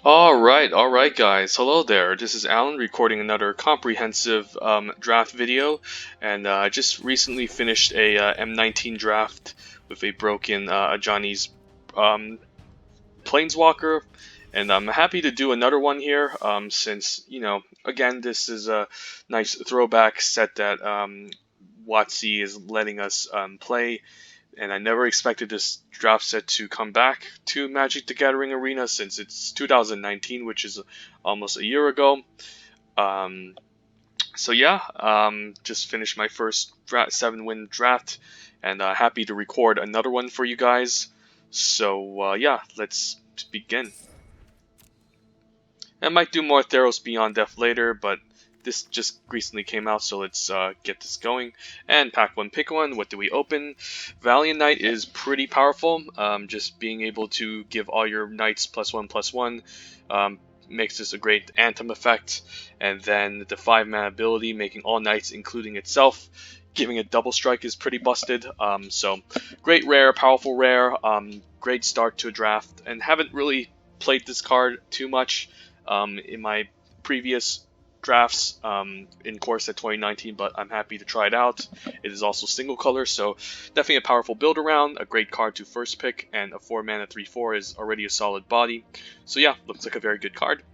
All right, guys. Hello there. This is Alan recording another comprehensive draft video, and I just recently finished a M19 draft with a broken Johnny's um, Planeswalker, and I'm happy to do another one here. Since again, this is a nice throwback set that WotC is letting us play, and I never expected this draft set to come back to Magic the Gathering Arena since it's 2019, which is almost a year ago. Um, so yeah, just finished my first 7-win draft, and happy to record another one for you guys. So yeah, let's begin. I might do more Theros Beyond Death later, but this just recently came out, so let's get this going. And pack one, pick one. What do we open? Valiant Knight is pretty powerful. Just being able to give all your knights +1/+1 makes this a great Anthem effect. And then the 5-mana ability, making all knights, including itself, giving a double strike is pretty busted. So great rare, powerful rare. Great start to a draft, and haven't really played this card too much in my previous drafts in Coreset 2019, but I'm happy to try it out. It is also single color, so definitely a powerful build around, a great card to first pick, and a 4-mana 3/4 is already a solid body. So yeah, looks like a very good card.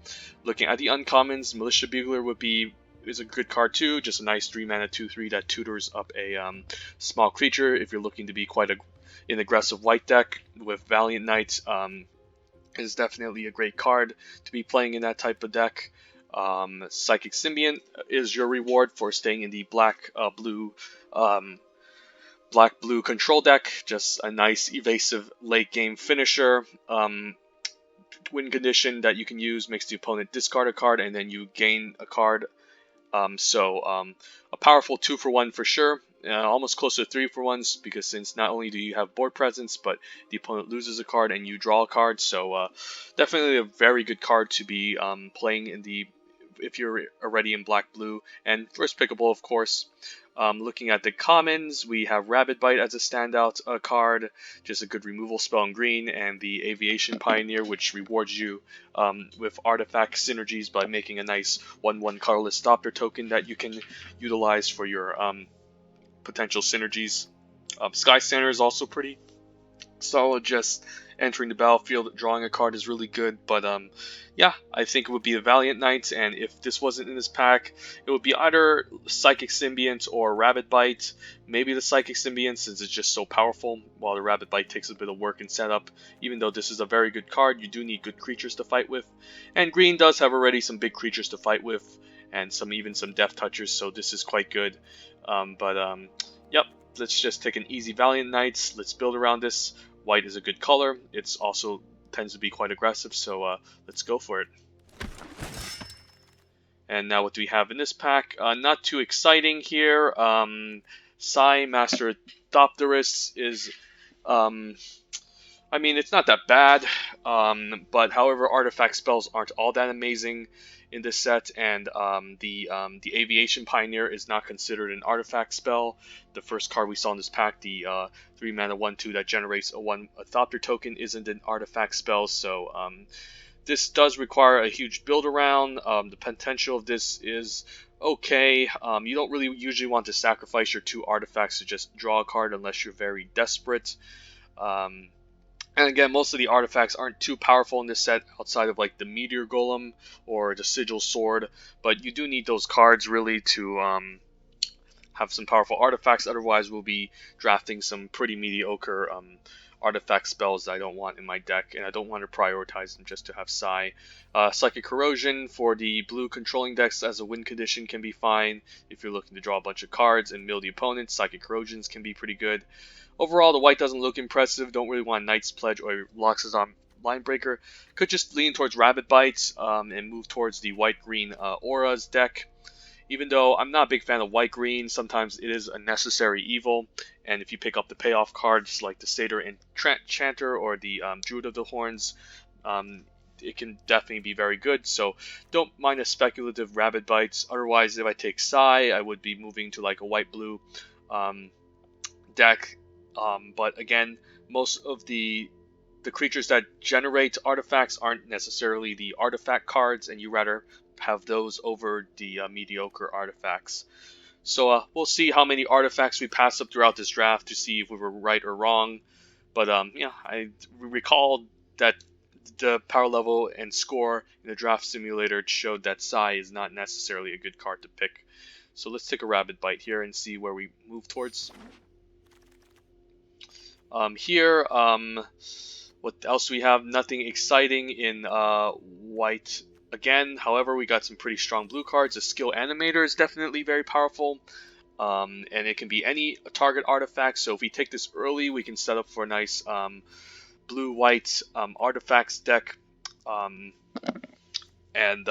Looking at the uncommons, Militia Bugler is a good card too, just a nice 3-mana 2/3 that tutors up a small creature if you're looking to be quite an aggressive white deck. With Valiant Knight, is definitely a great card to be playing in that type of deck. Psychic Symbiont is your reward for staying in the black blue control deck. Just a nice evasive late game finisher. Win condition that you can use makes the opponent discard a card and then you gain a card. A powerful 2-for-1 for sure. Almost close to 3-for-1s, because since not only do you have board presence, but the opponent loses a card and you draw a card. So definitely a very good card to be playing if you're already in black blue, and first pickable, of course. Looking at the commons, we have Rabid Bite as a standout card, just a good removal spell in green, and the Aviation Pioneer, which rewards you with artifact synergies by making a nice 1/1 colorless Doppler token that you can utilize for your potential synergies. Sky Center is also pretty solid, just entering the battlefield, drawing a card is really good. But yeah, I think it would be a Valiant Knight, and if this wasn't in this pack, it would be either Psychic Symbiont or Rabid Bite. Maybe the Psychic Symbiont, since it's just so powerful, while the Rabid Bite takes a bit of work and setup. Even though this is a very good card, you do need good creatures to fight with, and green does have already some big creatures to fight with, and even some Death Touchers, so this is quite good. Yep, let's just take an easy Valiant Knights. Let's build around this. White is a good color. It's also tends to be quite aggressive, so let's go for it. And now what do we have in this pack? Not too exciting here. Sai, Master Thopterus is, I mean, it's not that bad, but however, artifact spells aren't all that amazing in this set, and the Aviation Pioneer is not considered an artifact spell. The first card we saw in this pack, the 3-mana 1/2 that generates a Thopter token, isn't an artifact spell, so this does require a huge build around. The potential of this is okay. You don't really usually want to sacrifice your 2 artifacts to just draw a card unless you're very desperate. And again, most of the artifacts aren't too powerful in this set outside of like the Meteor Golem or the Sigil Sword, but you do need those cards really to have some powerful artifacts. Otherwise, we'll be drafting some pretty mediocre artifact spells that I don't want in my deck, and I don't want to prioritize them just to have Sai. Psychic Corrosion for the blue controlling decks as a win condition can be fine if you're looking to draw a bunch of cards and mill the opponent. Psychic Corrosions can be pretty good. Overall, the white doesn't look impressive. Don't really want Knight's Pledge or Loxodon Linebreaker. Could just lean towards Rabid Bites and move towards the white-green Auras deck. Even though I'm not a big fan of white-green, sometimes it is a necessary evil. And if you pick up the payoff cards like the Satyr Enchanter or the Druid of the Horns, it can definitely be very good. So don't mind a speculative Rabid Bites. Otherwise, if I take Sai, I would be moving to like a white-blue deck. But again, most of the the creatures that generate artifacts aren't necessarily the artifact cards, and you rather have those over the mediocre artifacts. So we'll see how many artifacts we pass up throughout this draft to see if we were right or wrong. But yeah, I recall that the power level and score in the draft simulator showed that Sai is not necessarily a good card to pick. So let's take a rabbit bite here and see where we move towards. Here, what else do we have? Nothing exciting in white again. However, we got some pretty strong blue cards. The skill animator is definitely very powerful. And it can be any target artifact. So if we take this early, we can set up for a nice blue-white artifacts deck. And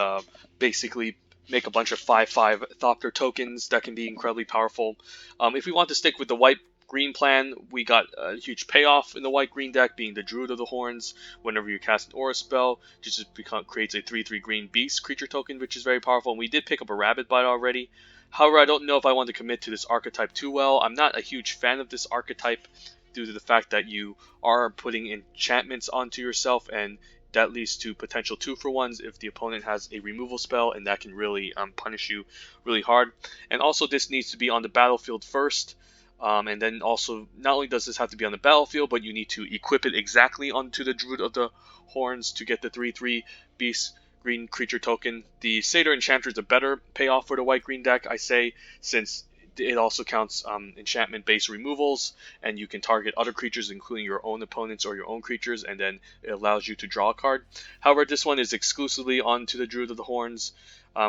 basically make a bunch of 5/5 Thopter tokens that can be incredibly powerful. If we want to stick with the white-green plan, we got a huge payoff in the white-green deck, being the Druid of the Horns. Whenever you cast an Aura spell, it just creates a 3/3 green beast creature token, which is very powerful. And we did pick up a Rabbit Bite already. However, I don't know if I want to commit to this archetype too well. I'm not a huge fan of this archetype due to the fact that you are putting enchantments onto yourself, and that leads to potential 2-for-1s if the opponent has a removal spell, and that can really punish you really hard. And also, this needs to be on the battlefield first. And then also, not only does this have to be on the battlefield, but you need to equip it exactly onto the Druid of the Horns to get the 3/3 beast green creature token. The Satyr Enchanter is a better payoff for the white-green deck, I say, since it also counts enchantment-based removals, and you can target other creatures, including your own opponents or your own creatures, and then it allows you to draw a card. However, this one is exclusively onto the Druid of the Horns,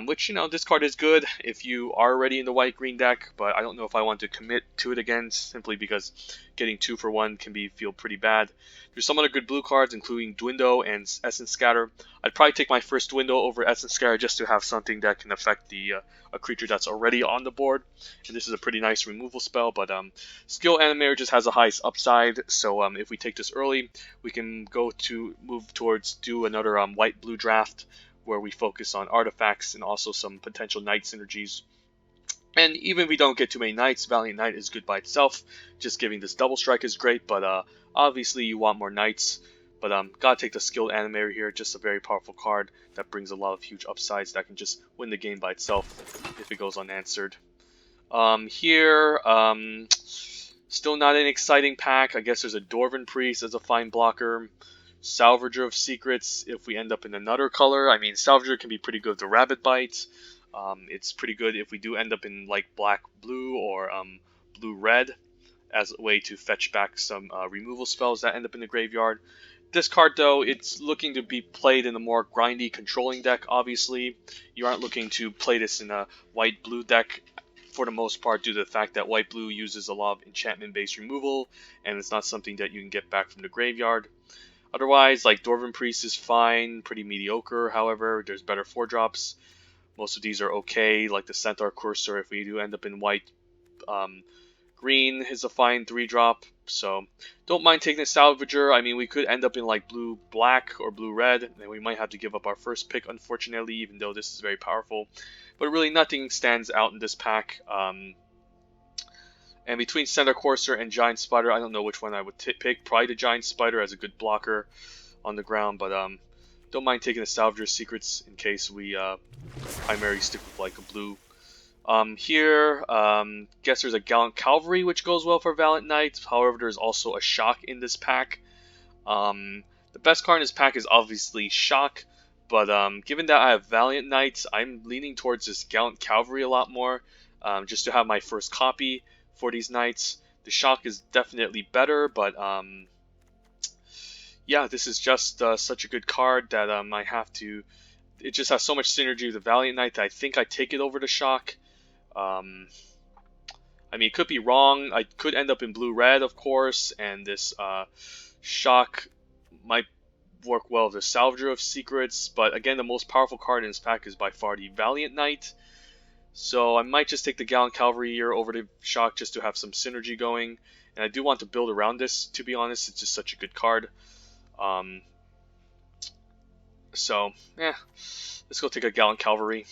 which, this card is good if you are already in the white-green deck, but I don't know if I want to commit to it again, simply because getting 2-for-1 can feel pretty bad. There's some other good blue cards, including Dwindo and Essence Scatter. I'd probably take my first Dwindo over Essence Scatter just to have something that can affect a creature that's already on the board. And this is a pretty nice removal spell, but Skill Animator just has a highest upside, so if we take this early, we can move towards do another white-blue draft, where we focus on artifacts and also some potential knight synergies. And even if we don't get too many knights, Valiant Knight is good by itself. Just giving this double strike is great, but obviously you want more knights. But gotta take the Skilled Animator here, just a very powerful card that brings a lot of huge upsides that can just win the game by itself if it goes unanswered. Here, still not an exciting pack. I guess there's a Dwarven Priest as a fine blocker. Salvager of Secrets if we end up in another color. I mean, Salvager can be pretty good with the Rabbit Bite. It's pretty good if we do end up in like black-blue or blue-red as a way to fetch back some removal spells that end up in the graveyard. This card, though, it's looking to be played in a more grindy controlling deck, obviously. You aren't looking to play this in a white-blue deck for the most part, due to the fact that white-blue uses a lot of enchantment-based removal, and it's not something that you can get back from the graveyard. Otherwise, like Dwarven Priest is fine, pretty mediocre. However, there's better 4-drops. Most of these are okay, like the Centaur Courser. If we do end up in white, green is a fine 3-drop. So don't mind taking a Salvager. I mean, we could end up in like blue-black or blue-red, and we might have to give up our first pick, unfortunately, even though this is very powerful. But really, nothing stands out in this pack. And between Centaur Courser and Giant Spider, I don't know which one I would pick. Probably the Giant Spider as a good blocker on the ground, but don't mind taking the Salvager Secrets in case we primarily stick with like a blue. Here, guess there's a Gallant Cavalry, which goes well for Valiant Knight. However, there's also a Shock in this pack. The best card in this pack is obviously Shock, but given that I have Valiant Knight, I'm leaning towards this Gallant Cavalry a lot more, just to have my first copy for these knights. The Shock is definitely better, but yeah, this is just such a good card that I have to. It just has so much synergy with the Valiant Knight that I think I take it over the Shock. I mean, it could be wrong. I could end up in blue-red, of course, and this Shock might work well with the Salvager of Secrets. But again, the most powerful card in this pack is by far the Valiant Knight. So I might just take the Gallant Cavalry here over the Shock just to have some synergy going. And I do want to build around this, to be honest. It's just such a good card. So, yeah. Let's go take a Gallant Cavalry.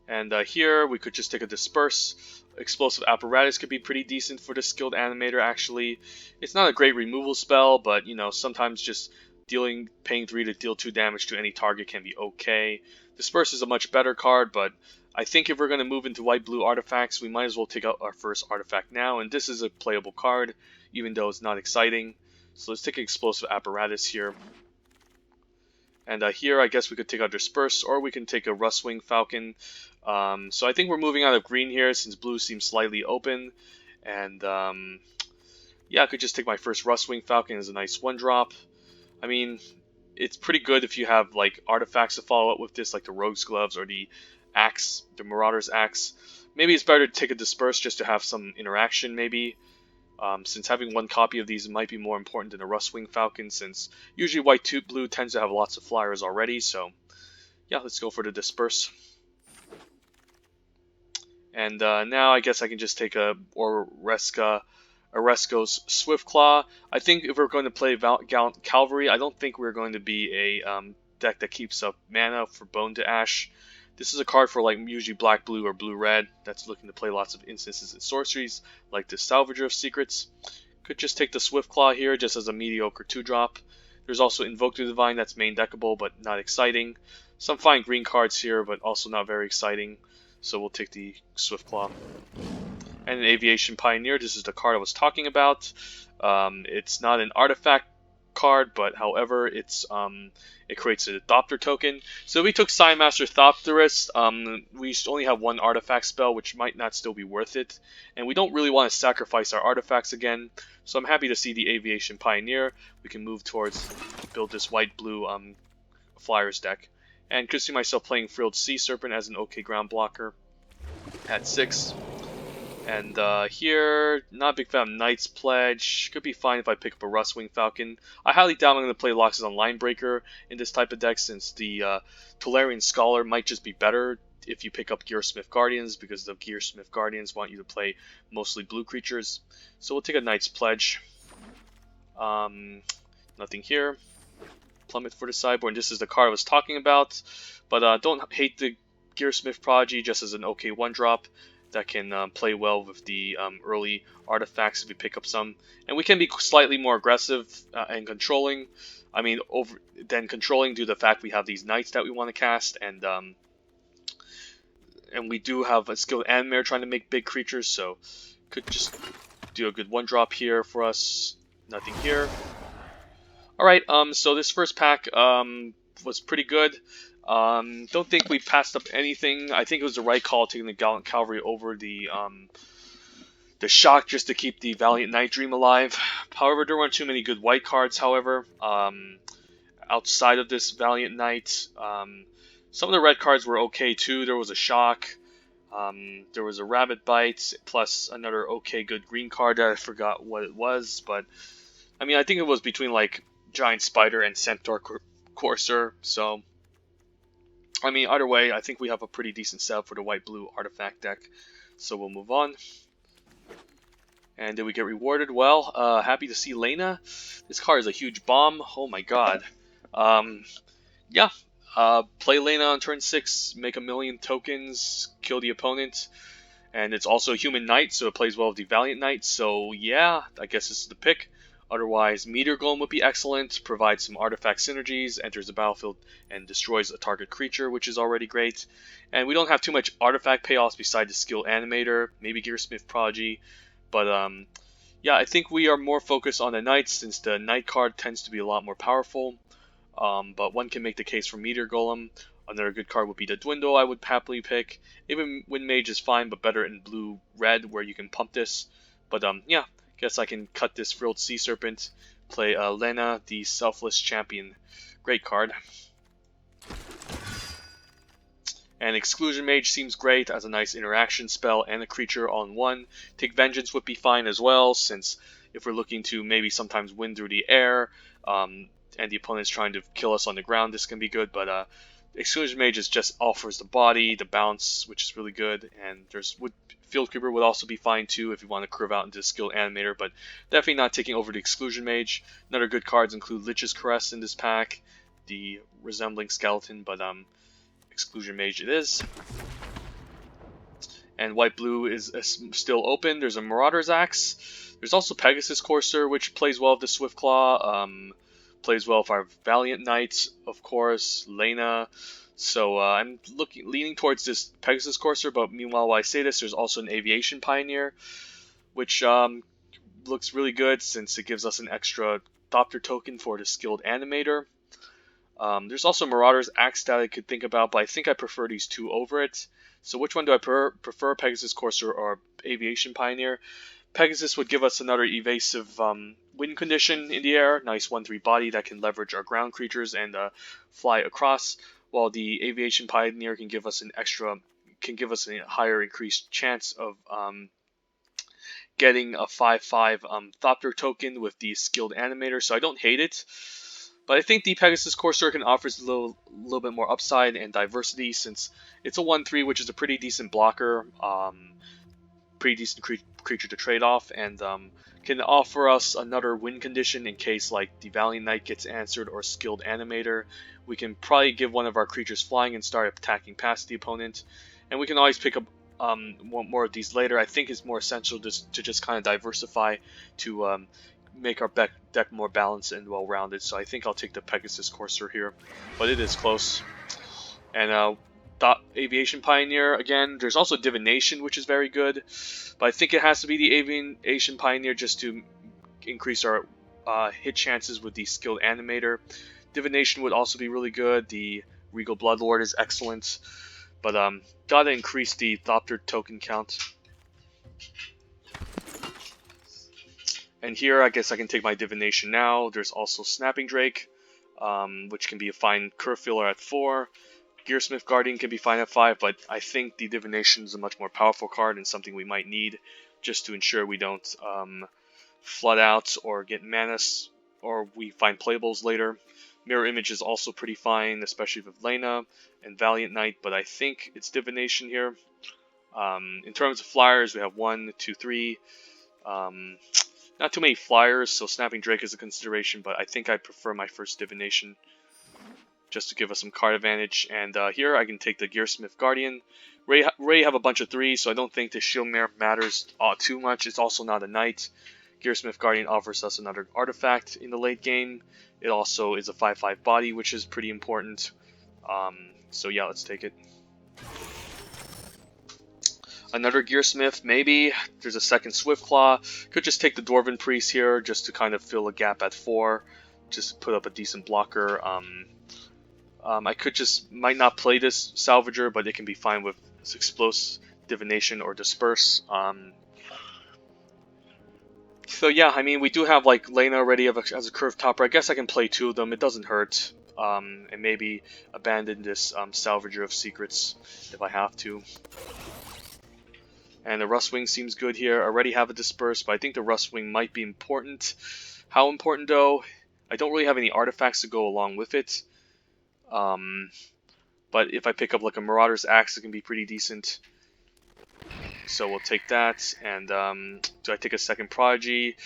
And here we could just take a Disperse. Explosive Apparatus could be pretty decent for the skilled animator, actually. It's not a great removal spell, but, you know, sometimes just paying 3 to deal 2 damage to any target can be okay. Disperse is a much better card, but I think if we're going to move into white-blue artifacts, we might as well take out our first artifact now, and this is a playable card, even though it's not exciting. So let's take Explosive Apparatus here. And here, I guess we could take out Disperse, or we can take a Rustwing Falcon. So I think we're moving out of green here, since blue seems slightly open. And yeah, I could just take my first Rustwing Falcon as a nice 1-drop. I mean, it's pretty good if you have like artifacts to follow up with this, like the Rogue's Gloves or the Axe, the Marauder's Axe. Maybe it's better to take a Disperse just to have some interaction, maybe. Since having 1 copy of these might be more important than a Rustwing Falcon, since usually white-blue tends to have lots of flyers already, so yeah, let's go for the Disperse. And now I guess I can just take a Oresco's Swiftclaw. I think if we're going to play Gallant Cavalry, I don't think we're going to be a deck that keeps up mana for Bone to Ash. This is a card for like usually black-blue or blue-red that's looking to play lots of instances and sorceries, like the Salvager of Secrets. Could just take the Swiftclaw here just as a mediocre 2-drop. There's also Invoke the Divine that's main deckable but not exciting. Some fine green cards here but also not very exciting, so we'll take the Swiftclaw. And an Aviation Pioneer, this is the card I was talking about. It's not an artifact card, but however, it creates an Thopter token. So we took Signmaster Thopterist. We only have 1 artifact spell, which might not still be worth it. And we don't really want to sacrifice our artifacts again. So I'm happy to see the Aviation Pioneer. We can move towards build this white-blue Flyers deck. And could see myself playing Frilled Sea Serpent as an okay ground blocker at 6. And here, not a big fan of Knight's Pledge. Could be fine if I pick up a Rustwing Falcon. I highly doubt I'm going to play Loxodon Linebreaker in this type of deck, since the Tolarian Scholar might just be better if you pick up Gearsmith Guardians, because the Gearsmith Guardians want you to play mostly blue creatures. So we'll take a Knight's Pledge. Nothing here. Plummet for the sideboard. This is the card I was talking about. But don't hate the Gearsmith Prodigy just as an okay 1-drop. That can play well with the early artifacts if we pick up some. And we can be slightly more aggressive and controlling. I mean, than controlling due to the fact we have these knights that we want to cast. And we do have a skilled animator trying to make big creatures. So could just do a good 1-drop here for us. Nothing here. Alright, so this first pack was pretty good. Don't think we passed up anything. I think it was the right call taking the Gallant Cavalry over the Shock just to keep the Valiant Night Dream alive. However, there weren't too many good white cards, however, outside of this Valiant Knight. Some of the red cards were okay too. There was a Shock, there was a Rabbit Bite, plus another okay good green card that I forgot what it was, but I mean, I think it was between like Giant Spider and Centaur Courser, so I mean, either way, I think we have a pretty decent setup for the white-blue artifact deck. So we'll move on. And did we get rewarded? Well, happy to see Lena. This card is a huge bomb. Oh my god. Yeah. Play Lena on turn 6, make 1,000,000 tokens, kill the opponent. And it's also a human knight, so it plays well with the Valiant Knight. So yeah, I guess this is the pick. Otherwise, Meteor Golem would be excellent, provides some artifact synergies, enters the battlefield and destroys a target creature, which is already great. And we don't have too much artifact payoffs besides the skill animator, maybe Gearsmith Prodigy. But yeah, I think we are more focused on the knights, since the knight card tends to be a lot more powerful. But one can make the case for Meteor Golem. Another good card would be the Dwindle, I would happily pick. Even Wind Mage is fine, but better in blue-red, where you can pump this. But yeah. Guess I can cut this Frilled Sea Serpent, play Lena, the Selfless Champion. Great card. And Exclusion Mage seems great as a nice interaction spell and a creature all in one. Take Vengeance would be fine as well, since if we're looking to maybe sometimes win through the air, and the opponent's trying to kill us on the ground, this can be good. But Exclusion Mage just offers the body, the bounce, which is really good, and Field Creeper would also be fine too if you want to curve out into Skilled Animator, but definitely not taking over the Exclusion Mage. Another good cards include Lich's Caress in this pack, the Resembling Skeleton, but Exclusion Mage it is. and white-blue is still open. There's a Marauder's Axe. There's also Pegasus Courser, which plays well with the Swiftclaw. Plays well with our Valiant Knight, of course, Lena. So I'm leaning towards this Pegasus Courser, but meanwhile, while I say this, there's also an Aviation Pioneer, which looks really good since it gives us an extra Thopter token for the Skilled Animator. There's also Marauder's Axe that I could think about, but I think I prefer these two over it. So which one do I prefer, Pegasus Courser or Aviation Pioneer? Pegasus would give us another evasive wind condition in the air, nice 1/3 body that can leverage our ground creatures and fly across, while the Aviation Pioneer can give us a higher increased chance of getting a 5/5 Thopter token with the Skilled Animator, so I don't hate it. But I think the Pegasus Courser can offers a little bit more upside and diversity, since it's a 1/3, which is a pretty decent blocker, pretty decent creature to trade off, and can offer us another win condition in case like the Valiant Knight gets answered or Skilled Animator. We can probably give one of our creatures flying and start attacking past the opponent, and we can always pick up one more of these later. I think it's more essential to just kind of diversify to make our deck more balanced and well-rounded. So I think I'll take the Pegasus Courser here, but it is close. And Aviation Pioneer, again, there's also Divination, which is very good, but I think it has to be the Aviation Pioneer just to increase our hit chances with the Skilled Animator. Divination would also be really good. The Regal Bloodlord is excellent, but gotta increase the Thopter token count. And here, I guess I can take my Divination now. There's also Snapping Drake, which can be a fine curve filler at 4. Gearsmith Guardian can be fine at 5, but I think the Divination is a much more powerful card and something we might need just to ensure we don't flood out or get mana, or we find playables later. Mirror Image is also pretty fine, especially with Lena and Valiant Knight, but I think it's Divination here. In terms of flyers, we have 1, 2, 3. Not too many flyers, so Snapping Drake is a consideration, but I think I prefer my first Divination just to give us some card advantage. And here I can take the Gearsmith Guardian. Ray have a bunch of 3s, so I don't think the Shield Mirror matters too much. It's also not a Knight. Gearsmith Guardian offers us another artifact in the late game. It also is a 5/5 body, which is pretty important. So yeah, let's take it. Another Gearsmith, maybe. There's a second Swiftclaw. Could just take the Dwarven Priest here just to kind of fill a gap at 4. Just to put up a decent blocker. I might not play this Salvager, but it can be fine with Explosive, Divination, or Disperse. So yeah, I mean, we do have like Lena already as a curve topper. I guess I can play 2 of them. It doesn't hurt. And maybe abandon this Salvager of Secrets if I have to. And the Rustwing seems good here. I already have a Disperse, but I think the Rustwing might be important. How important though? I don't really have any artifacts to go along with it. But if I pick up like a Marauder's Axe, it can be pretty decent. So we'll take that. And do I take a second Prodigy?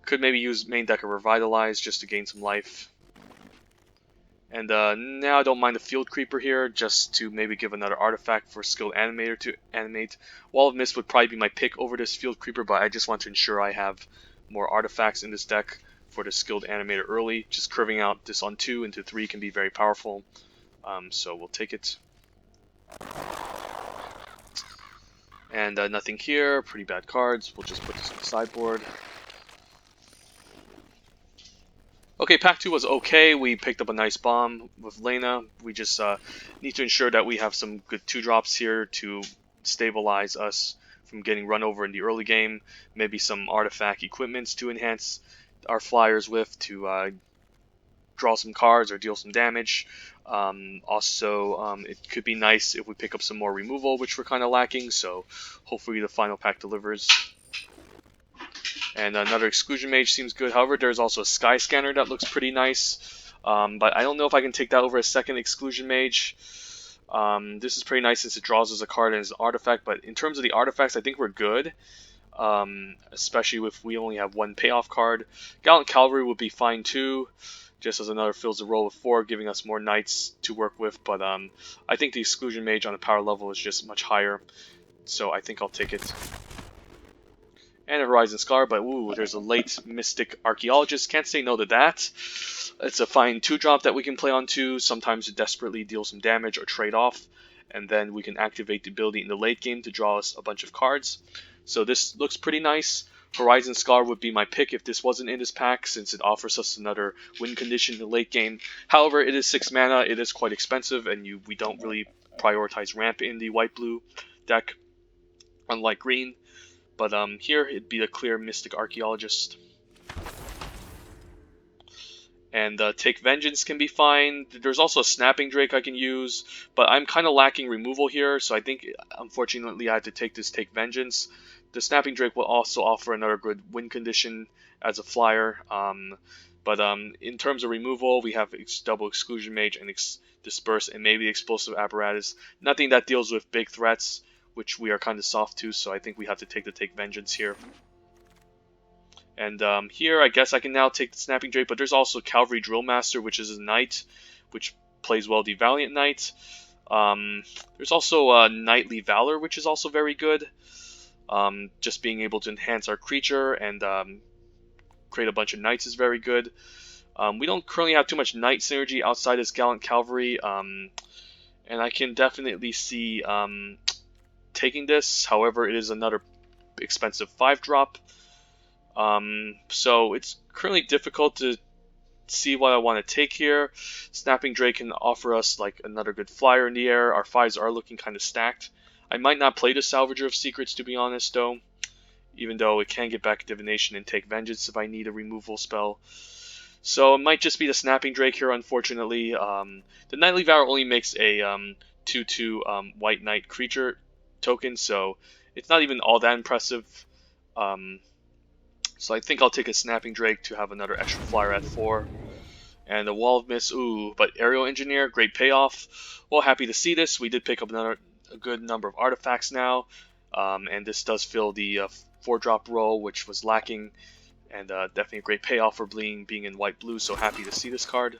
Could maybe use main deck of Revitalize just to gain some life. And now I don't mind the Field Creeper here, just to maybe give another artifact for Skilled Animator to animate. Wall of Mist would probably be my pick over this Field Creeper, but I just want to ensure I have more artifacts in this deck for the Skilled Animator early. Just curving out this on 2 into 3 can be very powerful. So we'll take it. And nothing here, pretty bad cards. We'll just put this on the sideboard. Okay, Pack 2 was okay. We picked up a nice bomb with Lena. We just need to ensure that we have some good 2-drops here to stabilize us from getting run over in the early game. Maybe some artifact equipments to enhance our flyers with to draw some cards or deal some damage. It could be nice if we pick up some more removal, which we're kind of lacking. So hopefully the final pack delivers. And another Exclusion Mage seems good. However, there's also a Sky Scanner that looks pretty nice. But I don't know if I can take that over a second Exclusion Mage. This is pretty nice since it draws us a card and is an artifact. But in terms of the artifacts, I think we're good. Especially if we only have 1 payoff card. Gallant Cavalry would be fine too. Just as another fills the role with 4, giving us more knights to work with. But I think the Exclusion Mage on a power level is just much higher. so I think I'll take it. And a Horizon Scholar, but ooh, there's a late Mystic Archaeologist. Can't say no to that. It's a fine 2-drop that we can play on 2, sometimes to desperately deal some damage or trade off, and then we can activate the ability in the late game to draw us a bunch of cards. So this looks pretty nice. Horizon Scholar would be my pick if this wasn't in this pack, since it offers us another win condition in the late game. However, it is 6 mana, it is quite expensive, and we don't really prioritize ramp in the white-blue deck, unlike green. But here, it'd be a clear Mystic Archaeologist. And Take Vengeance can be fine. There's also a Snapping Drake I can use, but I'm kind of lacking removal here, so I think, unfortunately, I had to take this Take Vengeance. The Snapping Drake will also offer another good win condition as a flyer. But in terms of removal, we have double Exclusion Mage and Disperse and maybe Explosive Apparatus. Nothing that deals with big threats, which we are kind of soft to, so I think we have to take the Take Vengeance here. And here, I guess I can now take the Snapping Drake, but there's also Cavalry Drill Master, which is a Knight, which plays well the Valiant Knight. There's also Knightly Valor, which is also very good. Just being able to enhance our creature and create a bunch of Knights is very good. We don't currently have too much Knight synergy outside this Gallant Cavalry, and I can definitely see taking this. However, it is another expensive 5-drop. So it's currently difficult to see what I want to take here. Snapping Drake can offer us like another good flyer in the air. Our 5s are looking kind of stacked. I might not play the Salvager of Secrets, to be honest, though, even though it can get back Divination and Take Vengeance if I need a removal spell. So it might just be the Snapping Drake here, unfortunately. The Knightly Valor only makes a 2/2 White Knight creature token, so it's not even all that impressive. So I think I'll take a Snapping Drake to have another extra flyer at 4. And a Wall of Mist, ooh, but Aerial Engineer, great payoff. Well, happy to see this. We did pick up a good number of artifacts now. And this does fill the 4-drop role, which was lacking. And definitely a great payoff for being in white-blue, so happy to see this card.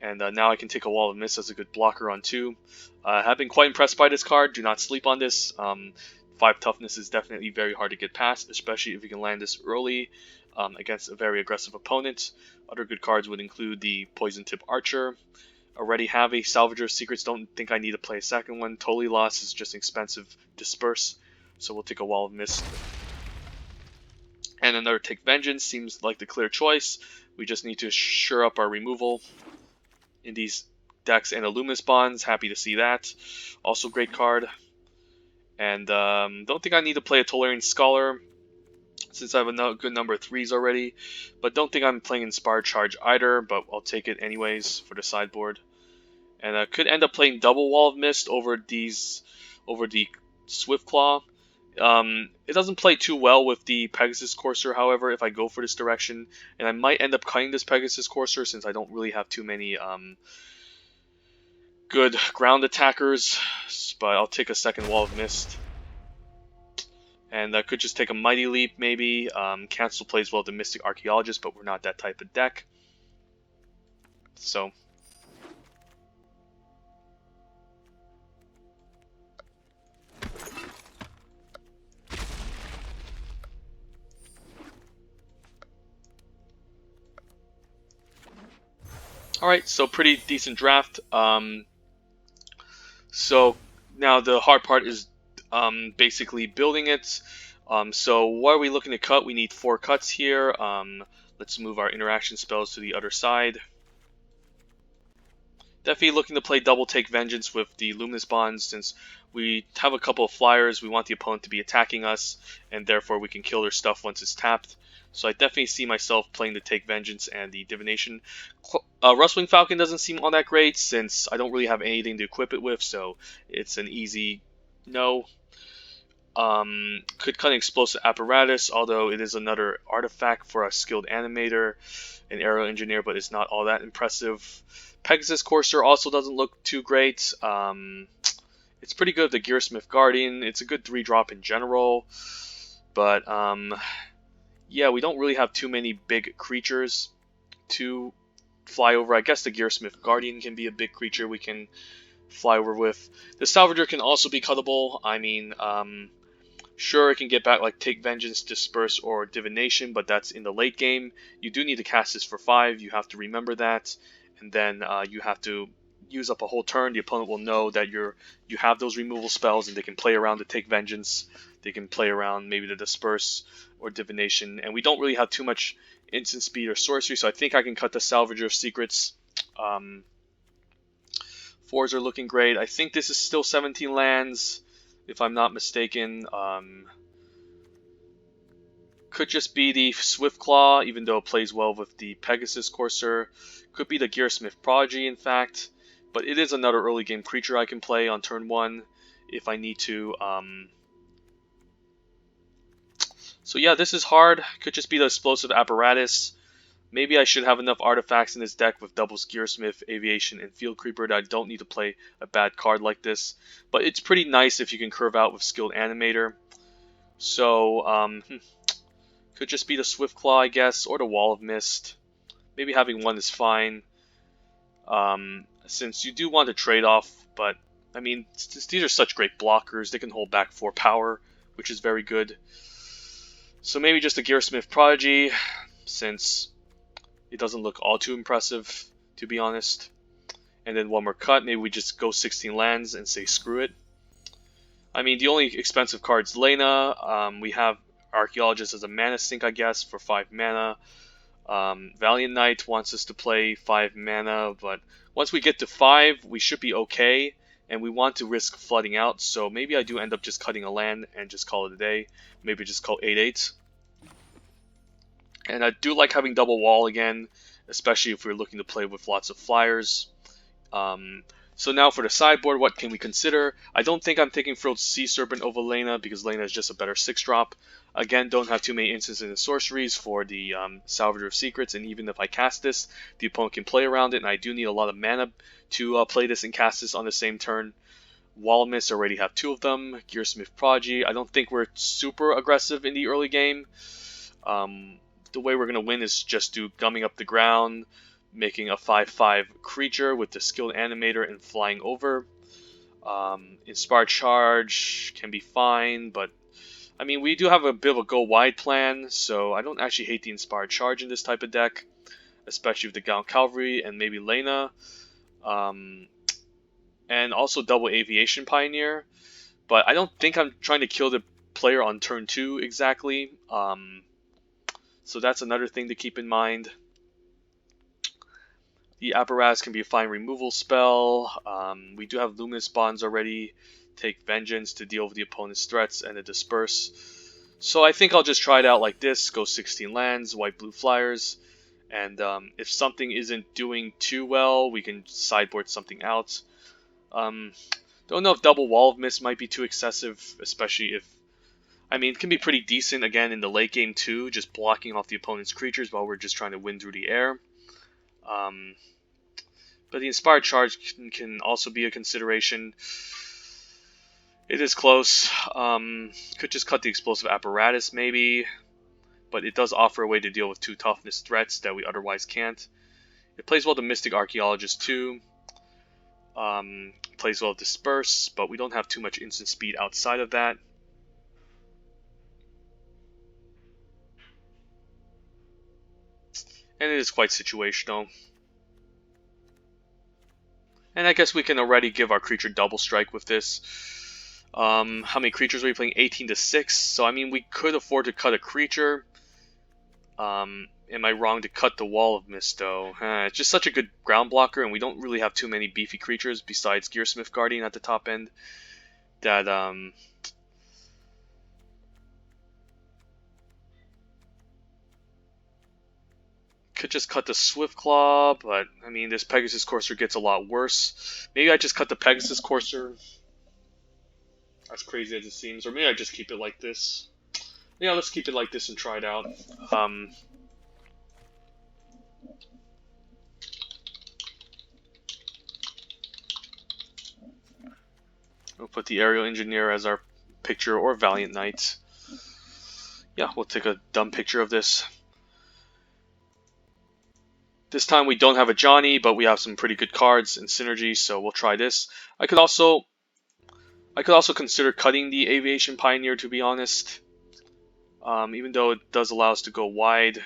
And now I can take a Wall of Mist as a good blocker on 2. I have been quite impressed by this card. Do not sleep on this. 5 toughness is definitely very hard to get past, especially if you can land this early against a very aggressive opponent. Other good cards would include the Poison Tip Archer. Already have a Salvager of Secrets, don't think I need to play a second one. Totally Lost is just expensive Disperse, so we'll take a Wall of Mist. And another Take Vengeance seems like the clear choice. We just need to shore up our removal in these decks. And a Luminous Bonds, happy to see that. Also great card. And don't think I need to play a Tolarian Scholar, since I have a good number of 3s already. But don't think I'm playing Inspired Charge either, but I'll take it anyways for the sideboard. And I could end up playing double Wall of Mist over the Swiftclaw. It doesn't play too well with the Pegasus Courser, however, if I go for this direction. And I might end up cutting this Pegasus Courser, since I don't really have too many good ground attackers, but I'll take a second Wall of Mist. And I could just take a Mighty Leap, maybe. Cancel plays well the Mystic Archaeologist, but we're not that type of deck. So. Alright, so pretty decent draft. So now the hard part is basically building it. So what are we looking to cut? We need 4 cuts here. Let's move our interaction spells to the other side. Definitely looking to play double Take Vengeance with the Luminous Bonds, since we have a couple of flyers. We want the opponent to be attacking us, and therefore we can kill their stuff once it's tapped. So I definitely see myself playing the Take Vengeance and the Divination. Rustwing Falcon doesn't seem all that great, since I don't really have anything to equip it with, so it's an easy no. Could cut an Explosive Apparatus, although it is another artifact for a skilled animator, an Aerial Engineer, but it's not all that impressive. Pegasus Courser also doesn't look too great. It's pretty good, the Gearsmith Guardian. It's a good 3-drop in general, but yeah, we don't really have too many big creatures to fly over. I guess the Gearsmith Guardian can be a big creature we can fly over with. The Salvager can also be cuttable. I mean, sure, it can get back like Take Vengeance, Disperse, or Divination, but that's in the late game. You do need to cast this for 5. You have to remember that, and then you have to use up a whole turn. The opponent will know that you have those removal spells, and they can play around the Take Vengeance. They can play around maybe the Disperse or Divination, and we don't really have too much instant speed or sorcery, so I think I can cut the Salvager of Secrets. 4s are looking great. I think this is still 17 lands, if I'm not mistaken. Could just be the Swiftclaw, even though it plays well with the Pegasus Courser. Could be the Gearsmith Prodigy, in fact. But it is another early game creature I can play on turn 1 if I need to. So yeah, this is hard. Could just be the Explosive Apparatus. Maybe I should have enough artifacts in this deck with doubles Gearsmith, Aviation, and Field Creeper that I don't need to play a bad card like this. But it's pretty nice if you can curve out with Skilled Animator. So, could just be the Swiftclaw, I guess, or the Wall of Mist. Maybe having one is fine. Since you do want to trade off, but, I mean, these are such great blockers. They can hold back 4 power, which is very good. So maybe just a Gearsmith Prodigy, since it doesn't look all too impressive, to be honest. And then one more cut. Maybe we just go 16 lands and say screw it. I mean, the only expensive card's Lena. We have Archaeologist as a mana sink, I guess, for 5 mana. Valiant Knight wants us to play 5 mana, but once we get to 5, we should be okay. And we want to risk flooding out, so maybe I do end up just cutting a land and just call it a day. Maybe just call 8/8. And I do like having double wall again, especially if we're looking to play with lots of flyers. So now for the sideboard, what can we consider? I don't think I'm taking Frilled Sea Serpent over Lena, because Lena is just a better 6-drop. Again, don't have too many instances and sorceries for the Salvager of Secrets, and even if I cast this, the opponent can play around it, and I do need a lot of mana to play this and cast this on the same turn. Wall Mist, already have 2 of them. Gearsmith Prodigy, I don't think we're super aggressive in the early game. The way we're going to win is just do Gumming Up the Ground, making a 5/5 creature with the Skilled Animator and flying over. Inspired Charge can be fine, but I mean, we do have a bit of a go wide plan, so I don't actually hate the Inspired Charge in this type of deck, especially with the Gaunt Cavalry and maybe Lena. And also double Aviation Pioneer, but I don't think I'm trying to kill the player on turn 2 exactly. So that's another thing to keep in mind. The Apparatus can be a fine removal spell. We do have Luminous Bonds already. Take Vengeance to deal with the opponent's threats, and a Disperse. So I think I'll just try it out like this. Go 16 lands, white blue flyers. And if something isn't doing too well, we can sideboard something out. Don't know if double Wall of Mist might be too excessive, especially if... I mean, it can be pretty decent, again, in the late game too, just blocking off the opponent's creatures while we're just trying to win through the air. But the Inspired Charge can also be a consideration. It is close. Could just cut the Explosive Apparatus, maybe. But it does offer a way to deal with 2 toughness threats that we otherwise can't. It plays well the Mystic Archaeologist too. Plays well Disperse, but we don't have too much instant speed outside of that. And it is quite situational. And I guess we can already give our creature double strike with this. How many creatures are we playing? 18 to 6. So I mean, we could afford to cut a creature. Am I wrong to cut the Wall of Mist though? It's just such a good ground blocker, and we don't really have too many beefy creatures besides Gearsmith Guardian at the top end. That could just cut the Swiftclaw, but I mean, this Pegasus Courser gets a lot worse. Maybe I just cut the Pegasus Courser. As crazy as it seems, or maybe I just keep it like this. Yeah, let's keep it like this and try it out. We'll put the Aerial Engineer as our picture, or Valiant Knight. Yeah, we'll take a dumb picture of this. This time we don't have a Johnny, but we have some pretty good cards and synergy, so we'll try this. I could also consider cutting the Aviation Pioneer, to be honest. Even though it does allow us to go wide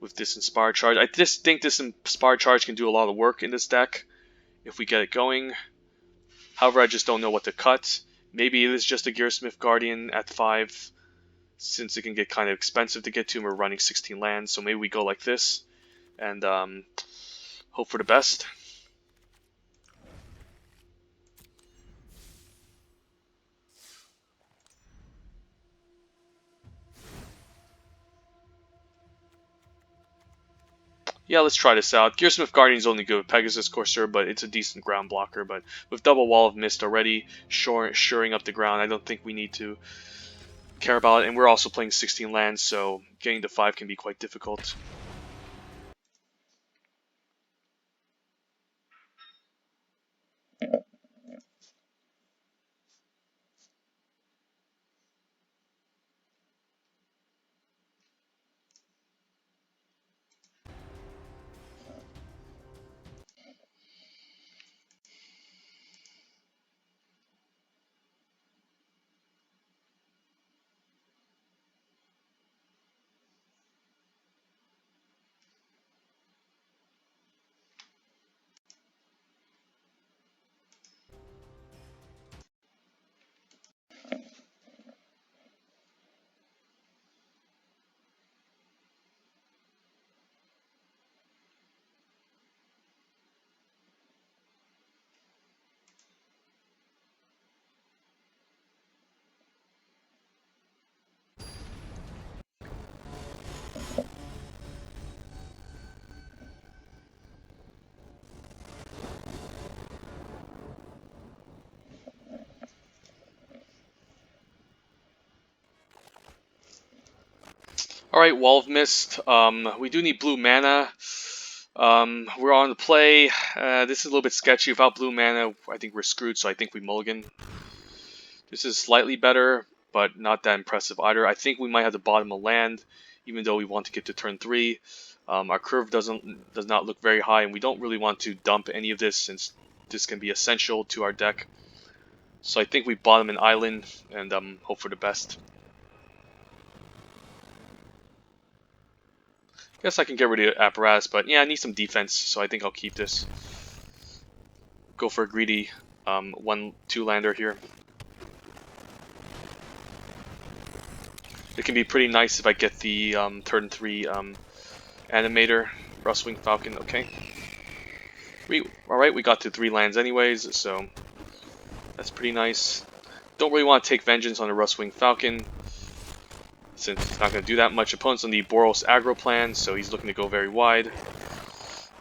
with this Inspired Charge. I just think this Inspired Charge can do a lot of work in this deck if we get it going. However, I just don't know what to cut. Maybe it is just a Gearsmith Guardian at 5, since it can get kind of expensive to get to, and we're running 16 lands, so maybe we go like this, and hope for the best. Yeah, let's try this out. Gearsmith Guardian is only good with Pegasus Corsair, but it's a decent ground blocker. But with double Wall of Mist already shoring up the ground, I don't think we need to care about it. And we're also playing 16 lands, so getting to 5 can be quite difficult. Alright, Wall of Mist. We do need blue mana. We're on the play. This is a little bit sketchy. Without blue mana, I think we're screwed, so I think we mulligan. This is slightly better, but not that impressive either. I think we might have to bottom a land, even though we want to get to turn 3. Our curve does not look very high, and we don't really want to dump any of this, since this can be essential to our deck. So I think we bottom an island and hope for the best. Guess I can get rid of Apparatus, but yeah, I need some defense, so I think I'll keep this. Go for a greedy 1/2 lander here. It can be pretty nice if I get the turn 3 animator, Rustwing Falcon. Okay. Alright, we got to 3 lands anyways, so that's pretty nice. Don't really want to take vengeance on the Rustwing Falcon, since it's not going to do that much. Opponent's on the Boros aggro plan, so he's looking to go very wide.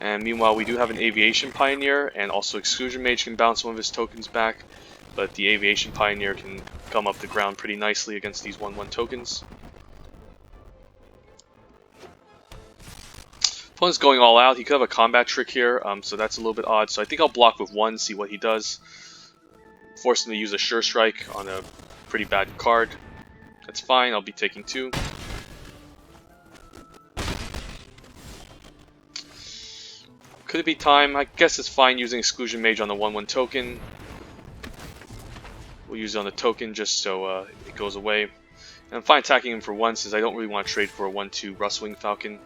And meanwhile, we do have an Aviation Pioneer, and also Exclusion Mage can bounce one of his tokens back, but the Aviation Pioneer can come up the ground pretty nicely against these 1/1 tokens. Opponent's going all out. He could have a combat trick here, so that's a little bit odd. So I think I'll block with 1, see what he does. Force him to use a Sure Strike on a pretty bad card. That's fine, I'll be taking 2. Could it be time? I guess it's fine using Exclusion Mage on the 1/1 token. We'll use it on the token just so it goes away. And I'm fine attacking him for 1, since I don't really want to trade for a 1/2 Rustwing Falcon.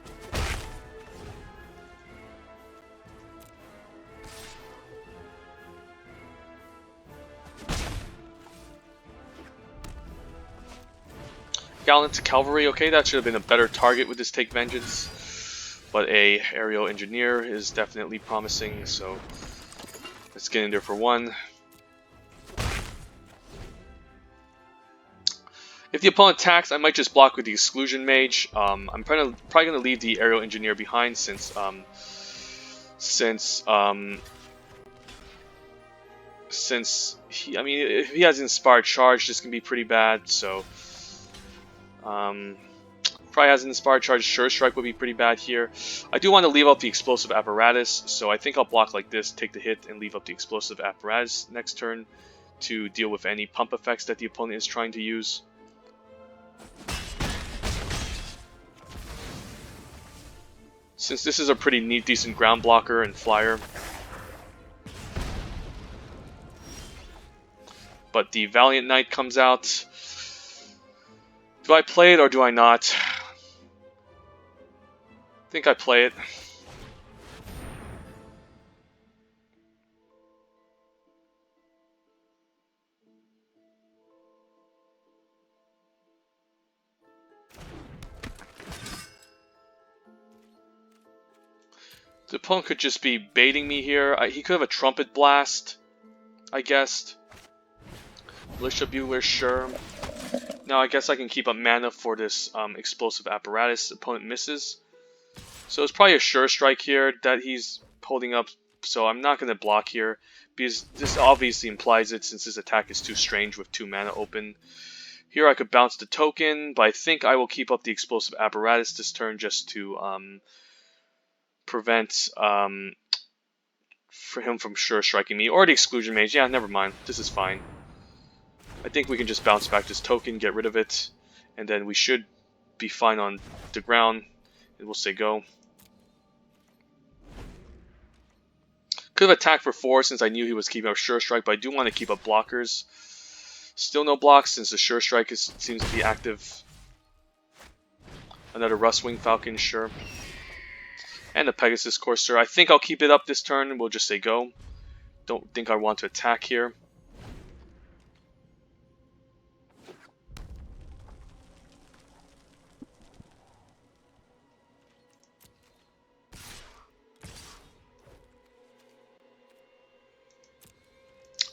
Gallant Cavalry, okay, that should have been a better target with this Take Vengeance. But a Aerial Engineer is definitely promising, so let's get in there for 1. If the opponent attacks, I might just block with the Exclusion Mage. I'm probably going to leave the Aerial Engineer behind, since he, I mean, if he has Inspired Charge, this can be pretty bad. So probably has an Inspired Charge, Sure Strike would be pretty bad here. I do want to leave out the Explosive Apparatus, so I think I'll block like this, take the hit, and leave up the Explosive Apparatus next turn to deal with any pump effects that the opponent is trying to use. Since this is a pretty neat, decent ground blocker and flyer. But the Valiant Knight comes out. Do I play it or do I not? I think I play it. The opponent could just be baiting me here. He could have a Trumpet Blast, I guessed. Militia Bugler, sure. Now I guess I can keep up mana for this explosive apparatus. Opponent misses. So it's probably a sure strike here that he's holding up. So I'm not going to block here, because this obviously implies it since his attack is too strange with 2 mana open. Here I could bounce the token, but I think I will keep up the explosive apparatus this turn just to prevent for him from sure striking me, or the exclusion mage. Yeah, never mind. This is fine. I think we can just bounce back this token, get rid of it, and then we should be fine on the ground. And we'll say go. Could have attacked for 4 since I knew he was keeping up sure strike, but I do want to keep up blockers. Still no blocks since the sure strike seems to be active. Another Rustwing Falcon, sure. And a Pegasus Courser. I think I'll keep it up this turn and we'll just say go. Don't think I want to attack here.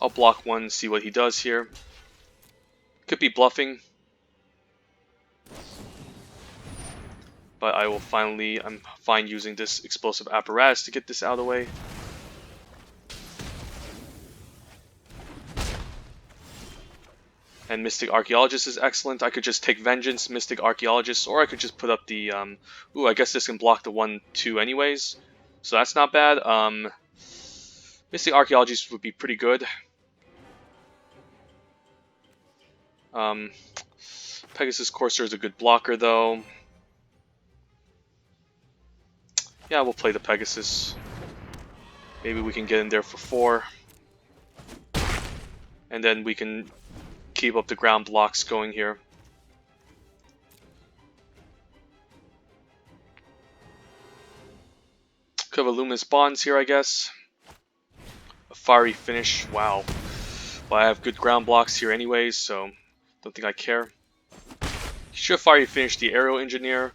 I'll block 1 and see what he does here. Could be bluffing. But I will finally, I'm fine using this explosive apparatus to get this out of the way. And Mystic Archaeologist is excellent. I could just take Vengeance, Mystic Archaeologist, or I could just put up the, ooh, I guess this can block the 1/2 anyways. So that's not bad. Mystic Archaeologist would be pretty good. Pegasus Courser is a good blocker though. Yeah, we'll play the Pegasus. Maybe we can get in there for 4. And then we can keep up the ground blocks going here. Could have a Luminous Bonds here, I guess. A Fiery Finish, wow. Well, I have good ground blocks here anyways, so don't think I care. Should have Fiery Finish the Aerial Engineer.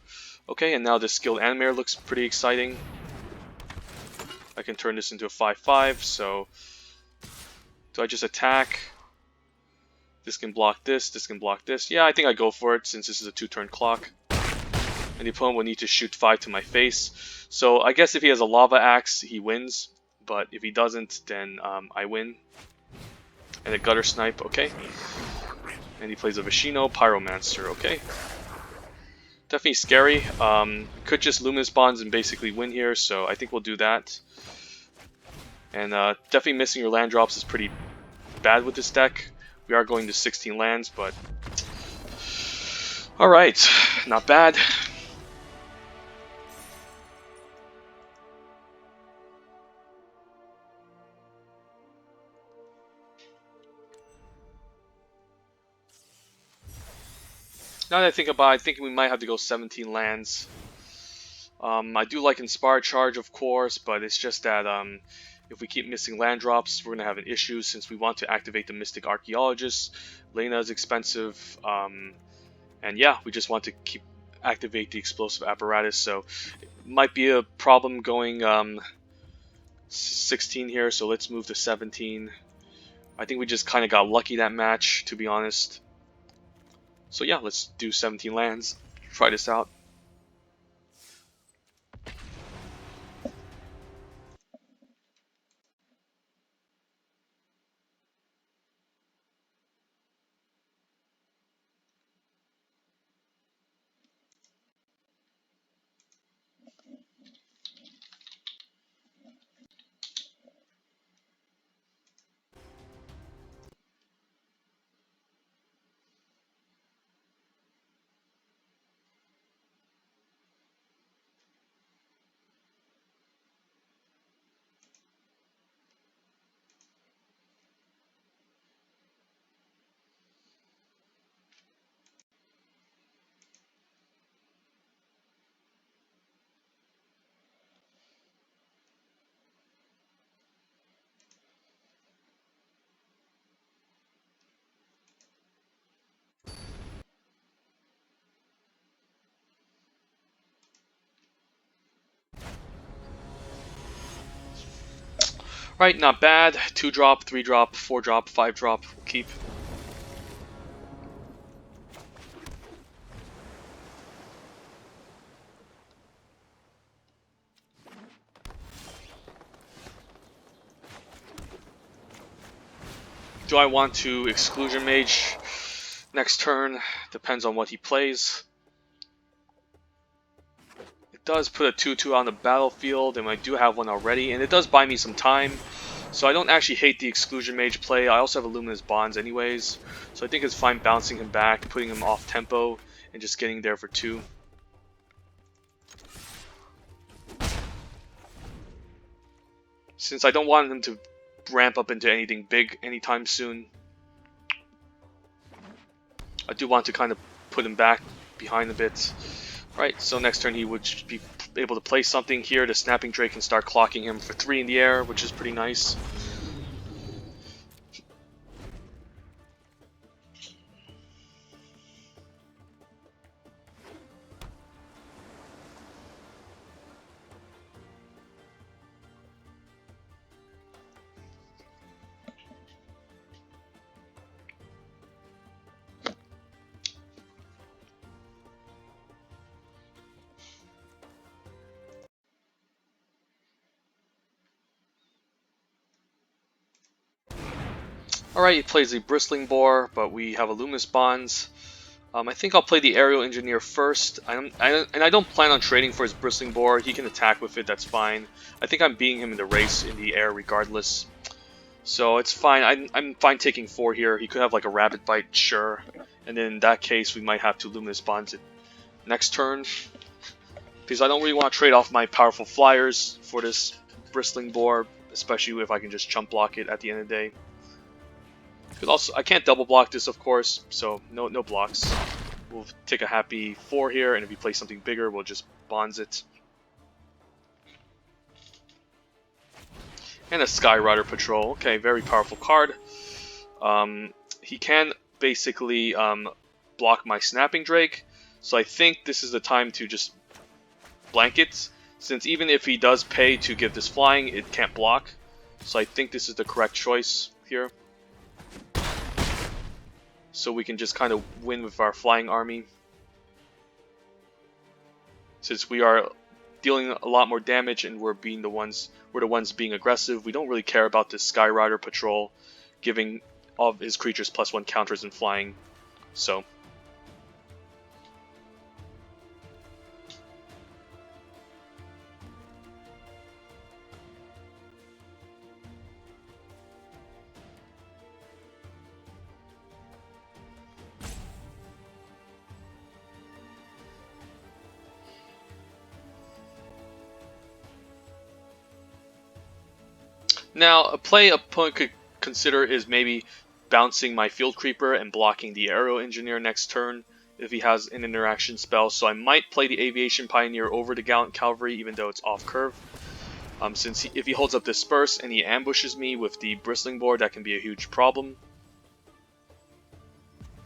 Okay, and now the Skilled Animator looks pretty exciting. I can turn this into a 5/5, so do I just attack? This can block this, this can block this. Yeah, I think I go for it since this is a 2-turn clock. And the opponent will need to shoot 5 to my face. So I guess if he has a Lava Axe, he wins. But if he doesn't, then I win. And a Gutter Snipe, okay. And he plays a Vishino, Pyromancer, okay. Definitely scary. Could just Luminous Bonds and basically win here, so I think we'll do that. And definitely missing your land drops is pretty bad with this deck. We are going to 16 lands, but alright, not bad. Now that I think about it, I think we might have to go 17 lands. I do like Inspired Charge, of course, but it's just that if we keep missing land drops, we're going to have an issue since we want to activate the Mystic Archaeologist. Lena is expensive, and yeah, we just want to keep activate the Explosive Apparatus, so it might be a problem going 16 here, so let's move to 17. I think we just kind of got lucky that match, to be honest. So yeah, let's do 17 lands, try this out. Right, not bad. 2-drop, 3-drop, 4-drop, 5-drop. We'll keep. Do I want to Exclusion Mage next turn? Depends on what he plays. It does put a 2/2 on the battlefield, and I do have one already, and it does buy me some time. So I don't actually hate the Exclusion Mage play. I also have a Luminous Bonds anyways, so I think it's fine bouncing him back, putting him off tempo, and just getting there for 2. Since I don't want him to ramp up into anything big anytime soon, I do want to kind of put him back behind a bit. Right, so next turn he would be able to play something here. The Snapping Drake can start clocking him for 3 in the air, which is pretty nice. Alright, he plays the Bristling Boar, but we have a Luminous Bonds. I think I'll play the Aerial Engineer first. And I don't plan on trading for his Bristling Boar. He can attack with it, that's fine. I think I'm beating him in the race in the air regardless. So it's fine. I'm fine taking 4 here. He could have like a Rabbit Bite, sure. And then in that case, we might have to Luminous Bonds it next turn. Because I don't really want to trade off my powerful flyers for this Bristling Boar, especially if I can just chump block it at the end of the day. Also, I can't double block this, of course, so no blocks. We'll take a happy 4 here, and if he plays something bigger, we'll just bonds it. And a Skyrider Patrol. Okay, very powerful card. He can basically block my Snapping Drake, so I think this is the time to just blanket, since even if he does pay to give this flying, it can't block. So I think this is the correct choice here. So we can just kind of win with our flying army. Since we are dealing a lot more damage and we're the ones being aggressive, we don't really care about this Skyrider Patrol giving all of his creatures +1 counters and flying. So now, a play opponent could consider is maybe bouncing my Field Creeper and blocking the Aerial Engineer next turn if he has an interaction spell. So I might play the Aviation Pioneer over the Gallant Cavalry even though it's off curve. Since if he holds up Disperse and he ambushes me with the Bristling Boar, that can be a huge problem.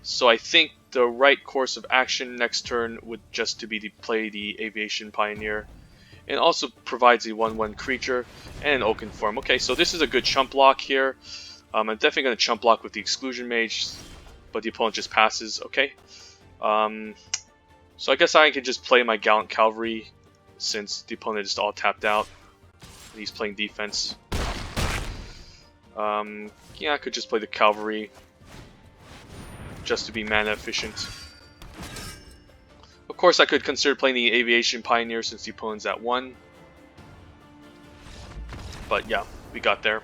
So I think the right course of action next turn would just to be to play the Aviation Pioneer. And also provides a 1/1 creature and an Oaken Form. Okay, so this is a good chump block here. I'm definitely going to chump block with the Exclusion Mage, but the opponent just passes. Okay. So I guess I could just play my Gallant Cavalry since the opponent is all tapped out and he's playing defense. Yeah, I could just play the Cavalry just to be mana efficient. Of course, I could consider playing the Aviation Pioneer since the opponent's at 1. But yeah, we got there.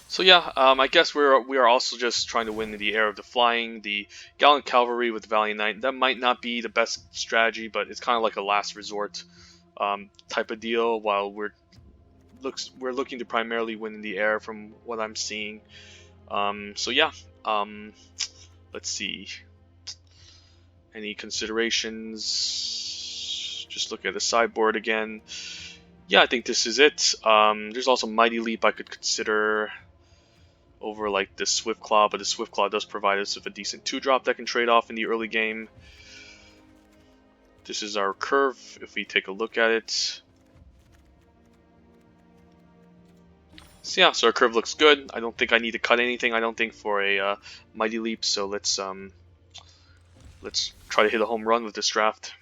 So yeah, I guess we are also just trying to win in the air of the flying. The Gallant Cavalry with the Valiant Knight, that might not be the best strategy, but it's kind of like a last resort type of deal. While we're looking to primarily win in the air from what I'm seeing. So yeah, let's see. Any considerations? Just look at the sideboard again. Yeah, I think this is it. There's also Mighty Leap I could consider over like the Swift Claw, but the Swift Claw does provide us with a decent 2-drop that can trade off in the early game. This is our curve, if we take a look at it. So yeah, so our curve looks good. I don't think I need to cut anything, I don't think, for a Mighty Leap, so let's try to hit a home run with this draft.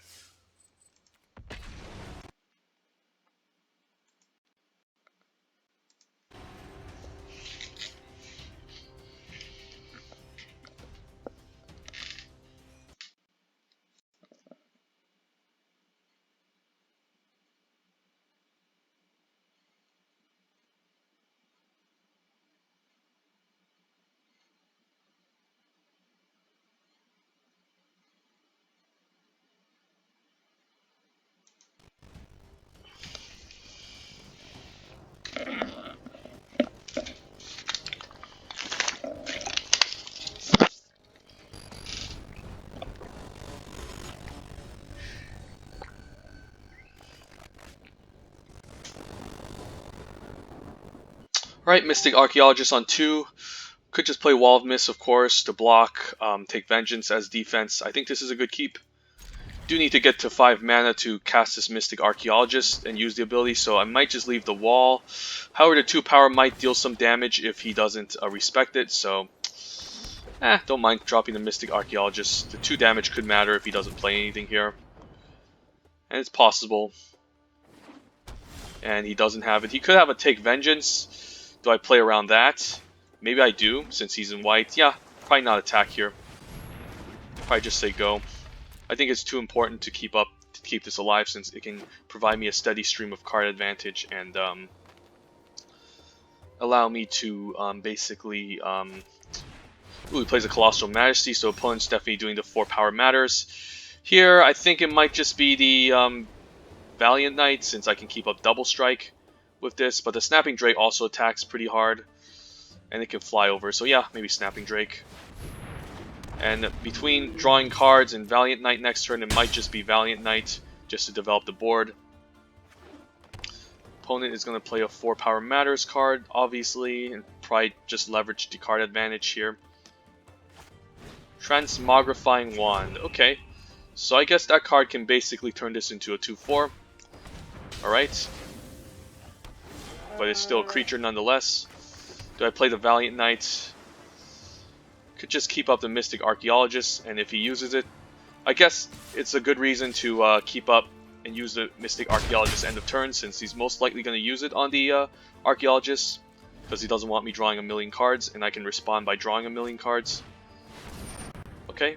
Alright, Mystic Archaeologist on 2. Could just play Wall of Mist, of course, to block, take Vengeance as defense. I think this is a good keep. Do need to get to 5 mana to cast this Mystic Archaeologist and use the ability, so I might just leave the wall. However, the 2 power might deal some damage if he doesn't respect it, so don't mind dropping the Mystic Archaeologist. The 2 damage could matter if he doesn't play anything here. And it's possible. And he doesn't have it. He could have a Take Vengeance. Do I play around that? Maybe I do, since he's in white. Yeah, probably not attack here. Probably just say go. I think it's too important to keep this alive, since it can provide me a steady stream of card advantage and allow me to basically. Ooh, he plays a Colossal Majesty, so opponent's definitely doing the 4 power matters. Here, I think it might just be the Valiant Knight, since I can keep up double strike with this, but the Snapping Drake also attacks pretty hard, and it can fly over, so yeah, maybe Snapping Drake. And between drawing cards and Valiant Knight next turn, it might just be Valiant Knight, just to develop the board. Opponent is going to play a 4 power matters card, obviously, and probably just leverage the card advantage here. Transmogrifying Wand, okay. So I guess that card can basically turn this into a 2-4. Alright. But it's still a creature nonetheless. Do I play the Valiant Knight? Could just keep up the Mystic Archaeologist, and if he uses it, I guess it's a good reason to keep up and use the Mystic Archaeologist end of turn, since he's most likely going to use it on the Archaeologist, because he doesn't want me drawing a million cards, and I can respond by drawing a million cards. Okay.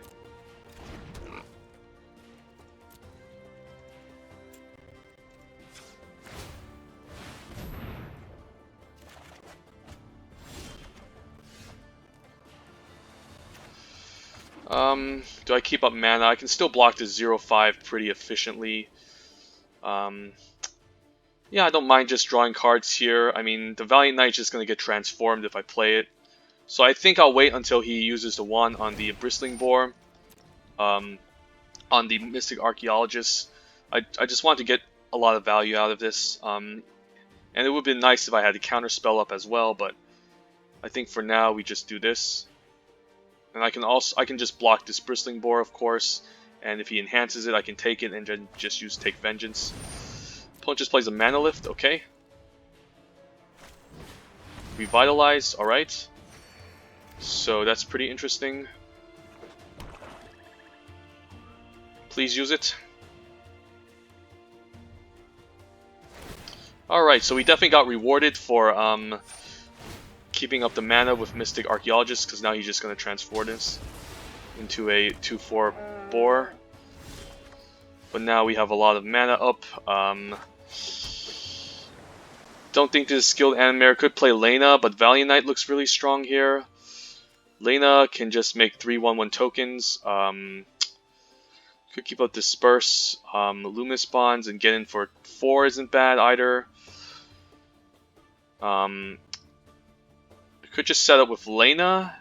Do I keep up mana? I can still block this 0-5 pretty efficiently. Yeah, I don't mind just drawing cards here. I mean, the Valiant Knight's just going to get transformed if I play it. So I think I'll wait until he uses the wand on the Bristling Boar. On the Mystic Archaeologist. I just want to get a lot of value out of this. And it would have been nice if I had the counter spell up as well, but I think for now we just do this. And I can just block this Bristling Boar, of course, and if he enhances it, I can take it and then just use Take Vengeance. Opponent just plays a Mana Lift, okay. Revitalize, alright. So that's pretty interesting. Please use it. Alright, so we definitely got rewarded for keeping up the mana with Mystic Archaeologist, because now he's just going to transform this into a 2-4 boar. But now we have a lot of mana up. Don't think this skilled animator. Could play Lena, but Valiant Knight looks really strong here. Lena can just make 3/1/1 tokens. Could keep up Disperse, Loomis Bonds, and get in for 4 isn't bad either. Could just set up with Lena.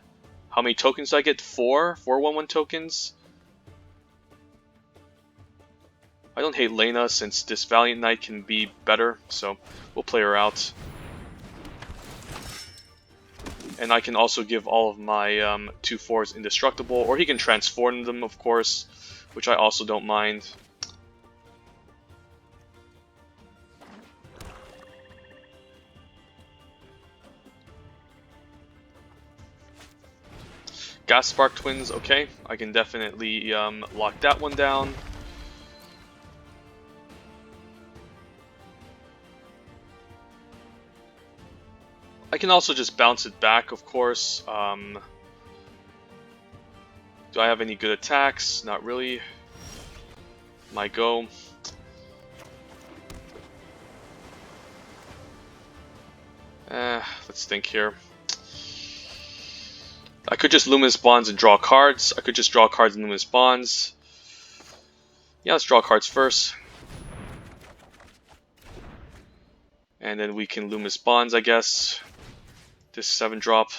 How many tokens do I get? 4? 4/1/1 tokens? I don't hate Lena since this Valiant Knight can be better, so we'll play her out. And I can also give all of my 2/4s indestructible, or he can transform them, of course, which I also don't mind. Gas Spark Twins, okay. I can definitely lock that one down. I can also just bounce it back, of course. Do I have any good attacks? Not really. My go. Let's think here. I could just Luminous Bonds and draw cards. I could just draw cards and Luminous Bonds. Yeah, let's draw cards first. And then we can Luminous Bonds, I guess. This 7-drop.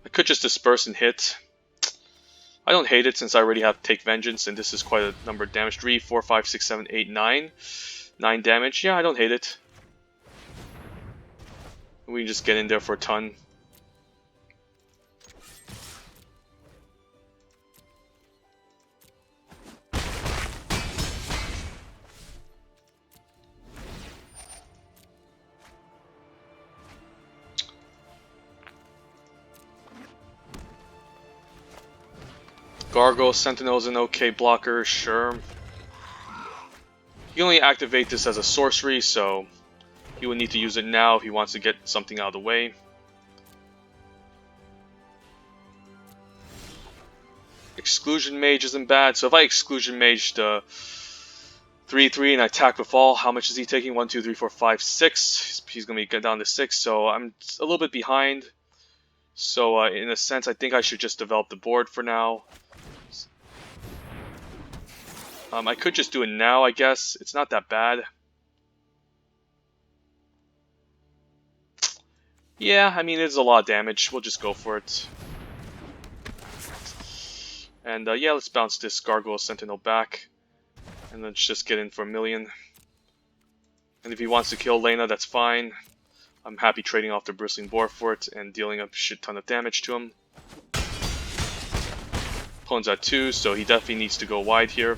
I could just disperse and hit. I don't hate it since I already have Take Vengeance, and this is quite a number of damage. 3, 4, 5, 6, 7, 8, 9. 9 damage. Yeah, I don't hate it. We can just get in there for a ton. Gargoyle Sentinel's an okay blocker, sure. He can only activate this as a sorcery, so he would need to use it now if he wants to get something out of the way. Exclusion Mage isn't bad, so if I Exclusion Mage the 3/3 and I attack with all, how much is he taking? 1, 2, 3, 4, 5, 6. He's going to get down to 6, so I'm a little bit behind. So in a sense, I think I should just develop the board for now. I could just do it now, I guess. It's not that bad. Yeah, I mean, it's a lot of damage. We'll just go for it. And yeah, let's bounce this Gargoyle Sentinel back. And let's just get in for 1,000,000. And if he wants to kill Lena, that's fine. I'm happy trading off the Bristling Boar for it and dealing a shit ton of damage to him. Opponent's at 2, so he definitely needs to go wide here.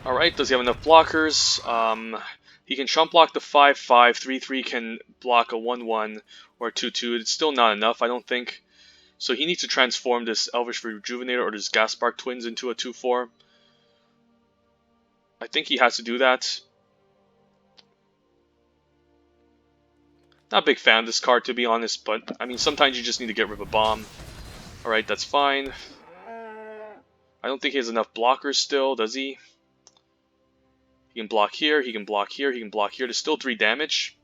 Alright, does he have enough blockers? He can chump block the 5/5, 3/3 can block a 1/1 or 2/2. It's still not enough, I don't think. So he needs to transform this Elvish Rejuvenator or this Gas Spark Twins into a 2/4. I think he has to do that. Not a big fan of this card, to be honest, but I mean, sometimes you just need to get rid of a bomb. Alright, that's fine. I don't think he has enough blockers still, does he? He can block here, he can block here, he can block here. There's still 3 damage.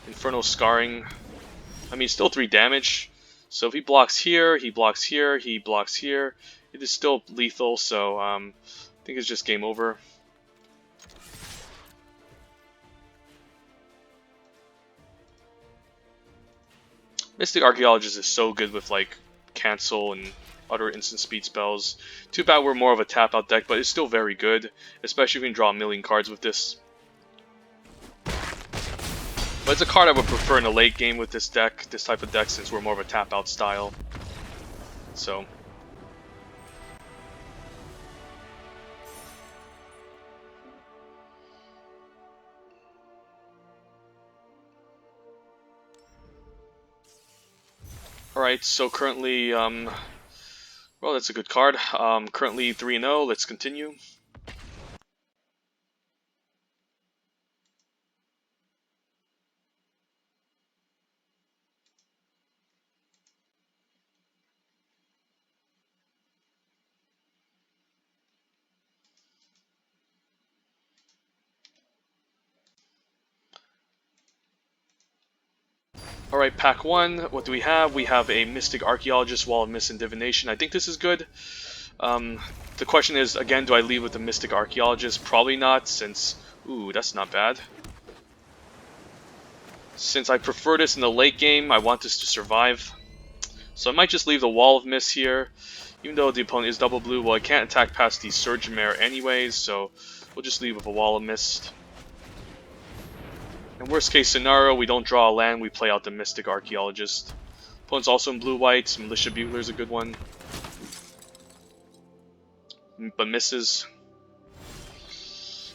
Infernal Scarring. I mean, still 3 damage. So if he blocks here, he blocks here, he blocks here, it is still lethal, so I think it's just game over. Mystic Archaeologist is so good with like cancel and other instant speed spells. Too bad we're more of a tap out deck, but it's still very good, especially if you can draw 1,000,000 cards with this. But it's a card I would prefer in a late game with this deck, this type of deck, since we're more of a tap out style. So. Alright, so currently, well, that's a good card. Currently 3-0, let's continue. Alright, pack 1. What do we have? We have a Mystic Archaeologist, Wall of Mist, and Divination. I think this is good. The question is, again, do I leave with the Mystic Archaeologist? Probably not, since... Ooh, that's not bad. Since I prefer this in the late game, I want this to survive. So I might just leave the Wall of Mist here. Even though the opponent is double blue, well, I can't attack past the Surge Mare anyways, so we'll just leave with a Wall of Mist. In worst case scenario, we don't draw a land, we play out the Mystic Archaeologist. Opponent's also in blue-white, Militia Bugler's a good one. But misses.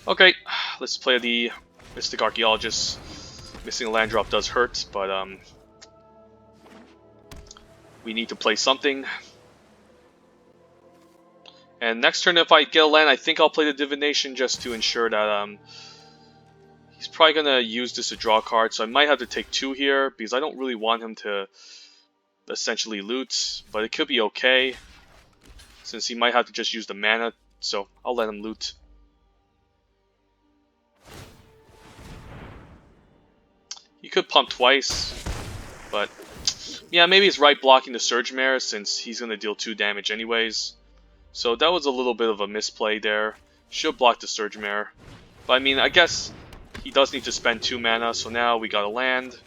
Okay, let's play the Mystic Archaeologist. Missing a land drop does hurt, but we need to play something. And next turn, if I get a land, I think I'll play the Divination just to ensure that he's probably gonna use this to draw a card. So I might have to take 2 here because I don't really want him to essentially loot, but it could be okay since he might have to just use the mana. So I'll let him loot. He could pump twice, but yeah, maybe it's right blocking the Surge Mare since he's going to deal 2 damage anyways. So that was a little bit of a misplay there. Should block the Surge Mare. But I mean, I guess he does need to spend 2 mana, so now we got a land.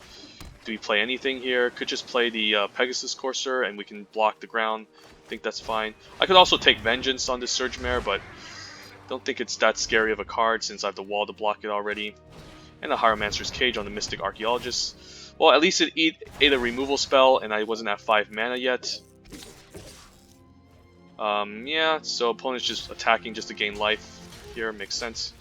Do we play anything here? Could just play the Pegasus Courser and we can block the ground. I think that's fine. I could also take Vengeance on this Surge Mare, but don't think it's that scary of a card since I have the wall to block it already. And a Hieromancer's Cage on the Mystic Archaeologist. Well, at least it ate a removal spell, and I wasn't at 5 mana yet. Yeah, so opponent's just attacking just to gain life here, makes sense.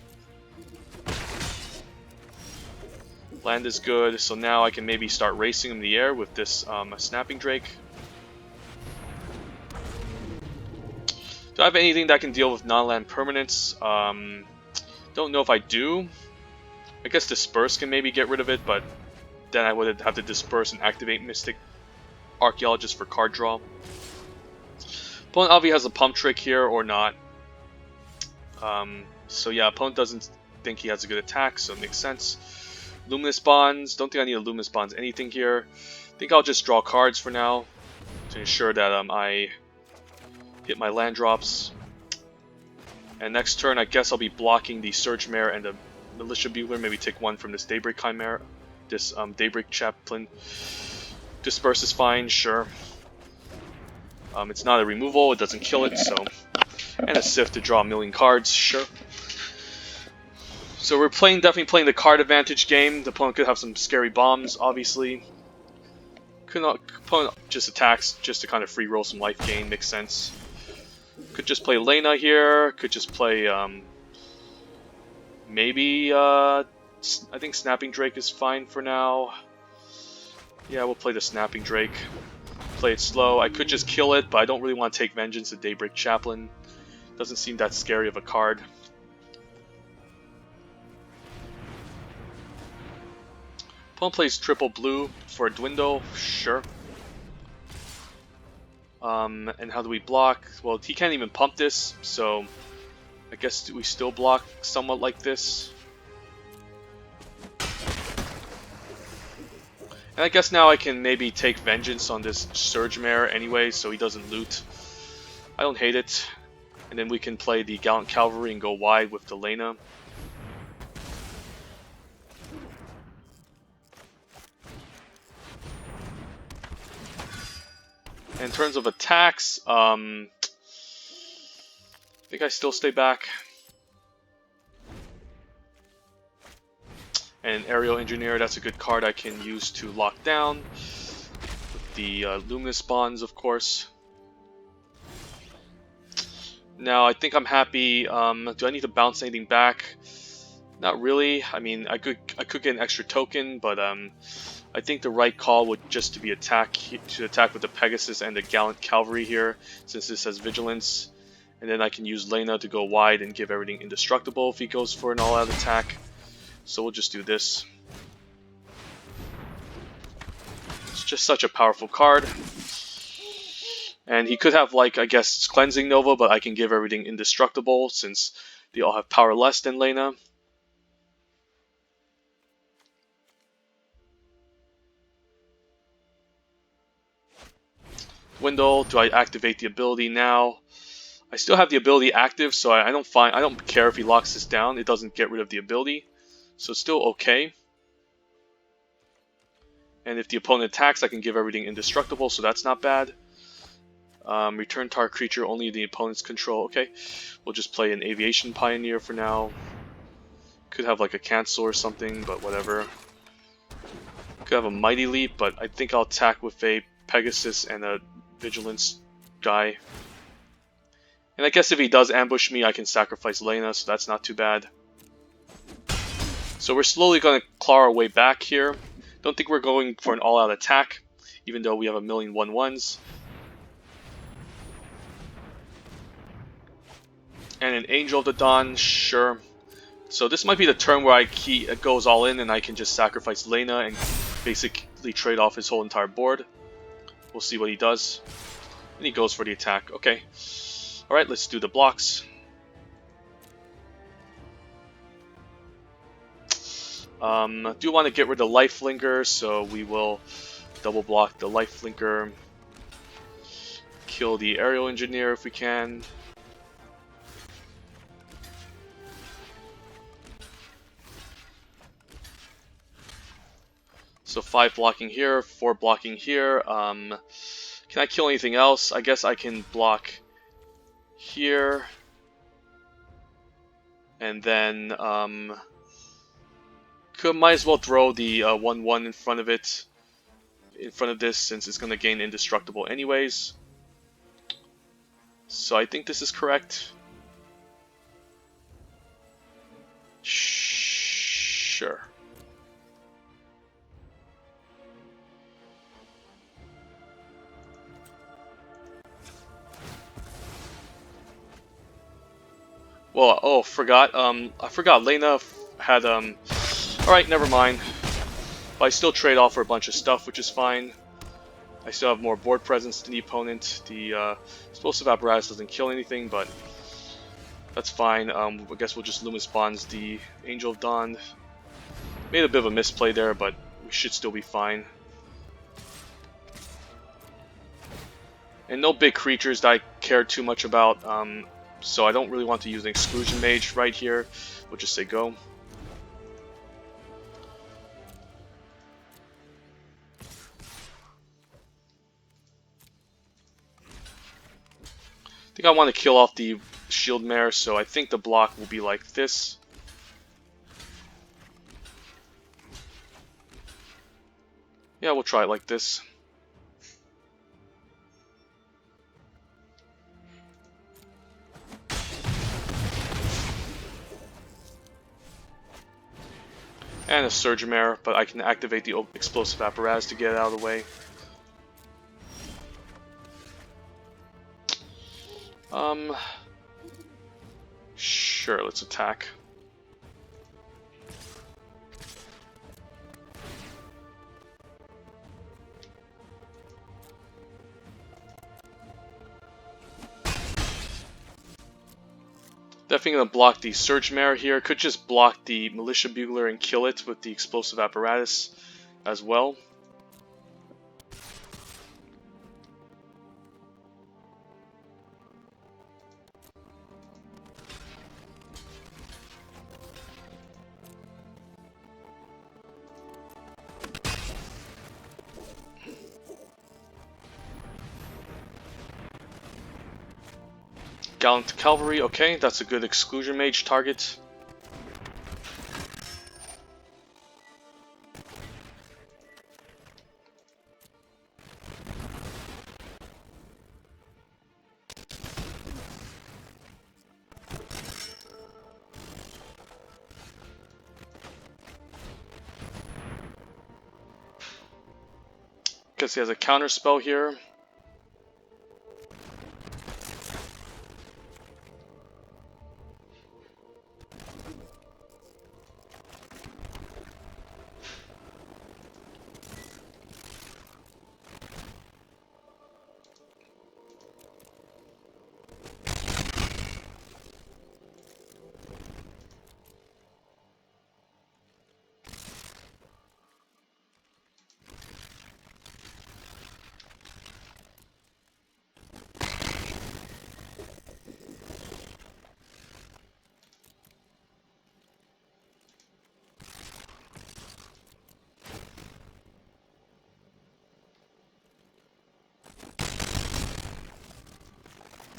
Land is good, so now I can maybe start racing in the air with this Snapping Drake. Do I have anything that can deal with non-land permanents? Don't know if I do. I guess Disperse can maybe get rid of it, but then I would have to Disperse and activate Mystic Archaeologist for card draw. Opponent obviously has a pump trick here or not. So yeah, opponent doesn't think he has a good attack, so it makes sense. Luminous Bonds, don't think I need a Luminous Bonds anything here. I think I'll just draw cards for now to ensure that I hit my land drops. And next turn, I guess I'll be blocking the Surge Mare and the Militia Bugler. Maybe take 1 from this Daybreak Chimera, this Daybreak Chaplain. Disperse is fine, sure. It's not a removal, it doesn't kill it, so. And a Sif to draw a million cards, sure. So we're definitely playing the card advantage game. The opponent could have some scary bombs, obviously. Opponent just attacks just to kind of free roll some life gain, makes sense. Could just play Lena here, could just play maybe I think Snapping Drake is fine for now. Yeah, we'll play the Snapping Drake. Play it slow. I could just kill it, but I don't really want to take Vengeance to Daybreak Chaplain. Doesn't seem that scary of a card. Opponent plays triple blue for a Dwindle, sure. And how do we block? Well, he can't even pump this, so I guess we still block somewhat like this. And I guess now I can maybe take Vengeance on this Surge Mare anyway, so he doesn't loot. I don't hate it. And then we can play the Gallant Cavalry and go wide with the Lena. In terms of attacks, I think I still stay back. And Aerial Engineer, that's a good card I can use to lock down. With the Luminous Bonds, of course. Now, I think I'm happy. Do I need to bounce anything back? Not really. I mean, I could get an extra token, but I think the right call would just to be attack with the Pegasus and the Gallant Cavalry here, since this has Vigilance. And then I can use Lena to go wide and give everything indestructible if he goes for an all-out attack. So we'll just do this. It's just such a powerful card. And he could have, like, I guess, Cleansing Nova, but I can give everything indestructible since they all have power less than Lena. Dwindle. Do I activate the ability now? I still have the ability active, so I don't care if he locks this down. It doesn't get rid of the ability, so it's still okay. And if the opponent attacks, I can give everything indestructible, so that's not bad. Return target creature only the opponent's control. Okay, we'll just play an Aviation Pioneer for now. Could have like a cancel or something, but whatever. Could have a Mighty Leap, but I think I'll attack with a Pegasus and a Vigilance guy. And I guess if he does ambush me, I can sacrifice Lena, so that's not too bad. So we're slowly going to claw our way back here. Don't think we're going for an all-out attack, even though we have a million 1/1s. And an Angel of the Dawn, sure. So this might be the turn where it goes all in and I can just sacrifice Lena and basically trade off his whole entire board. We'll see what he does. And he goes for the attack. Okay. Alright, let's do the blocks. Do want to get rid of Lifelinker, so we will double block the Lifelinker. Kill the Aerial Engineer if we can. So 5 blocking here, 4 blocking here. Can I kill anything else? I guess I can block here. And then might as well throw the 1/1 in front of it. In front of this, since it's going to gain indestructible anyways. So I think this is correct. Sure. Well, oh, I forgot Lena had, alright, never mind. But I still trade off for a bunch of stuff, which is fine. I still have more board presence than the opponent. The Explosive Apparatus doesn't kill anything, but that's fine. I guess we'll just Luminous Bonds the Angel of Dawn. Made a bit of a misplay there, but we should still be fine. And no big creatures that I care too much about. So I don't really want to use an Exclusion Mage right here. We'll just say go. I think I want to kill off the Shield Mare, so I think the block will be like this. Yeah, we'll try it like this. And a Surge Mare, but I can activate the Explosive Apparatus to get it out of the way. Sure, let's attack. Definitely gonna block the Surge Mare here. Could just block the Militia Bugler and kill it with the Explosive Apparatus as well. Gallant Cavalry, okay, that's a good Exclusion Mage target. Guess he has a counter spell here.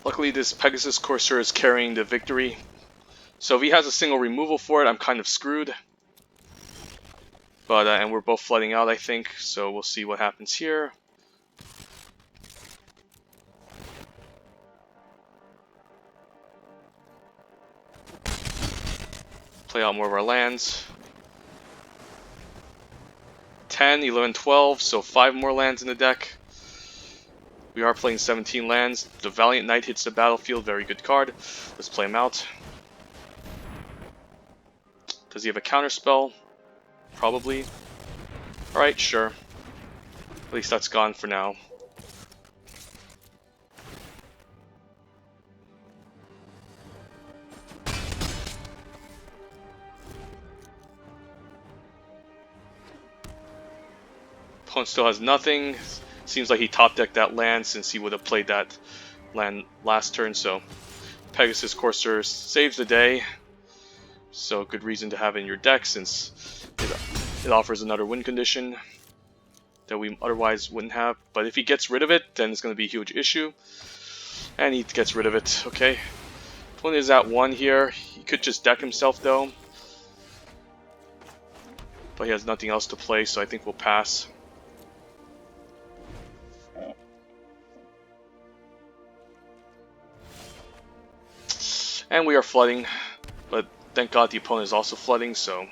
Luckily, this Pegasus Courser is carrying the victory. So if he has a single removal for it, I'm kind of screwed. But and we're both flooding out, I think. So we'll see what happens here. Play out more of our lands. 10, 11, 12, so 5 more lands in the deck. We are playing 17 lands. The Valiant Knight hits the battlefield, very good card. Let's play him out. Does he have a counterspell? Probably. Alright, sure. At least that's gone for now. Opponent still has nothing. Seems like he top decked that land since he would have played that land last turn, so Pegasus Courser saves the day. So good reason to have in your deck since it offers another win condition that we otherwise wouldn't have. But if he gets rid of it, then it's going to be a huge issue. And he gets rid of it, okay. Opponent is at 1 here. He could just deck himself though. But he has nothing else to play, so I think we'll pass. And we are flooding, but thank God the opponent is also flooding, so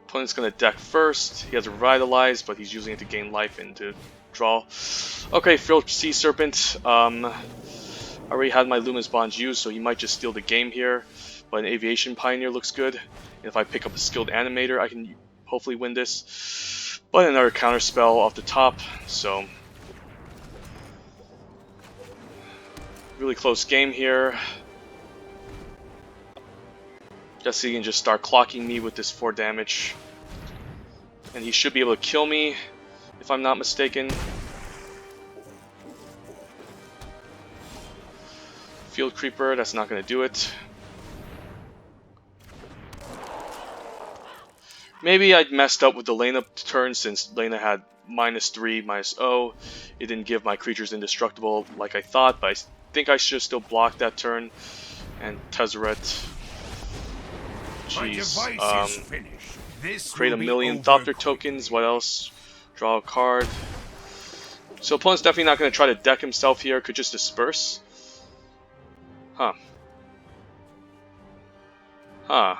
opponent's gonna deck first. He has a Revitalize, but he's using it to gain life and to draw. Okay, Frilled Sea Serpent. I already had my Luminous Bonds used, so he might just steal the game here. But an Aviation Pioneer looks good. And if I pick up a Skilled Animator, I can hopefully win this. But another counterspell off the top, so really close game here. Guess he can just start clocking me with this 4 damage. And he should be able to kill me, if I'm not mistaken. Field Creeper, that's not going to do it. Maybe I messed up with the Lena turn since Lena had -3, -0. It didn't give my creatures indestructible like I thought, but I think I should have still blocked that turn. And Tezzeret. Jeez. Create a million Thopter tokens. What else? Draw a card. So opponent's definitely not going to try to deck himself here. Could just disperse. Huh. Huh.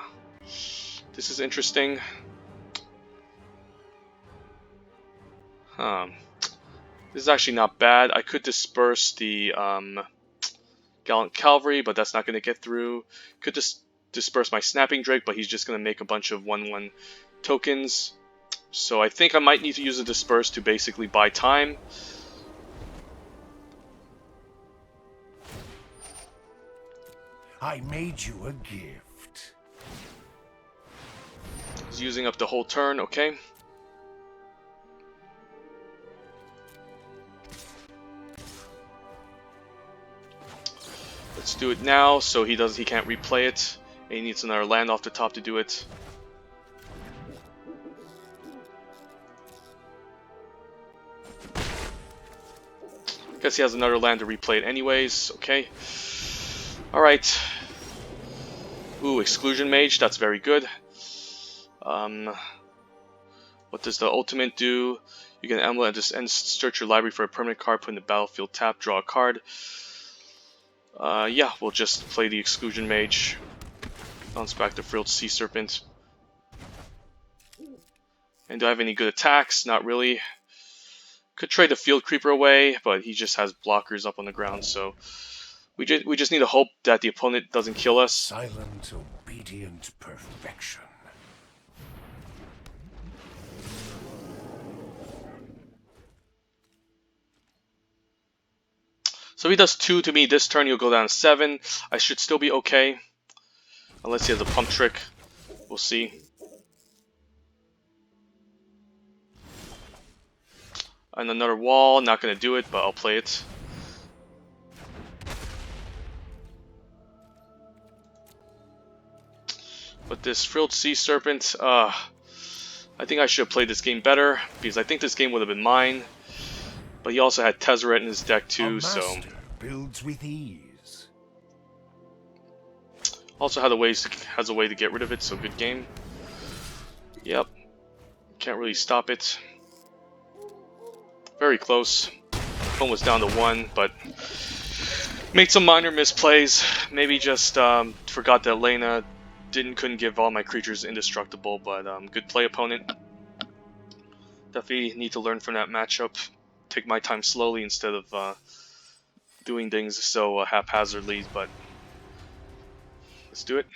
This is interesting. This is actually not bad. I could disperse the Gallant Cavalry, but that's not going to get through. Could just disperse my Snapping Drake, but he's just going to make a bunch of 1/1 tokens. So I think I might need to use a disperse to basically buy time. I made you a gift. He's using up the whole turn, okay. Let's do it now, so he can't replay it. And he needs another land off the top to do it. Guess he has another land to replay it anyways, okay. Alright. Ooh, Exclusion Mage, that's very good. What does the ultimate do? You can emblem and search your library for a permanent card, put in the battlefield, tap, draw a card. Yeah, we'll just play the Exclusion Mage. Bounce back the Frilled Sea Serpent. And do I have any good attacks? Not really. Could trade the Field Creeper away, but he just has blockers up on the ground, so we just need to hope that the opponent doesn't kill us. Silent, obedient perfection. So if he does 2 to me this turn, he'll go down to 7. I should still be okay. Unless he has a pump trick. We'll see. And another wall, not going to do it, but I'll play it. But this Frilled Sea Serpent, I think I should have played this game better, because I think this game would have been mine. But he also had Tezzeret in his deck A too, so master builds with ease. also has a way to get rid of it. So good game. Yep, can't really stop it. Very close. Phone was down to 1, but made some minor misplays. Maybe just forgot that Lena couldn't give all my creatures indestructible, but good play, opponent. Definitely need to learn from that matchup. Take my time slowly instead of doing things so haphazardly, but let's do it.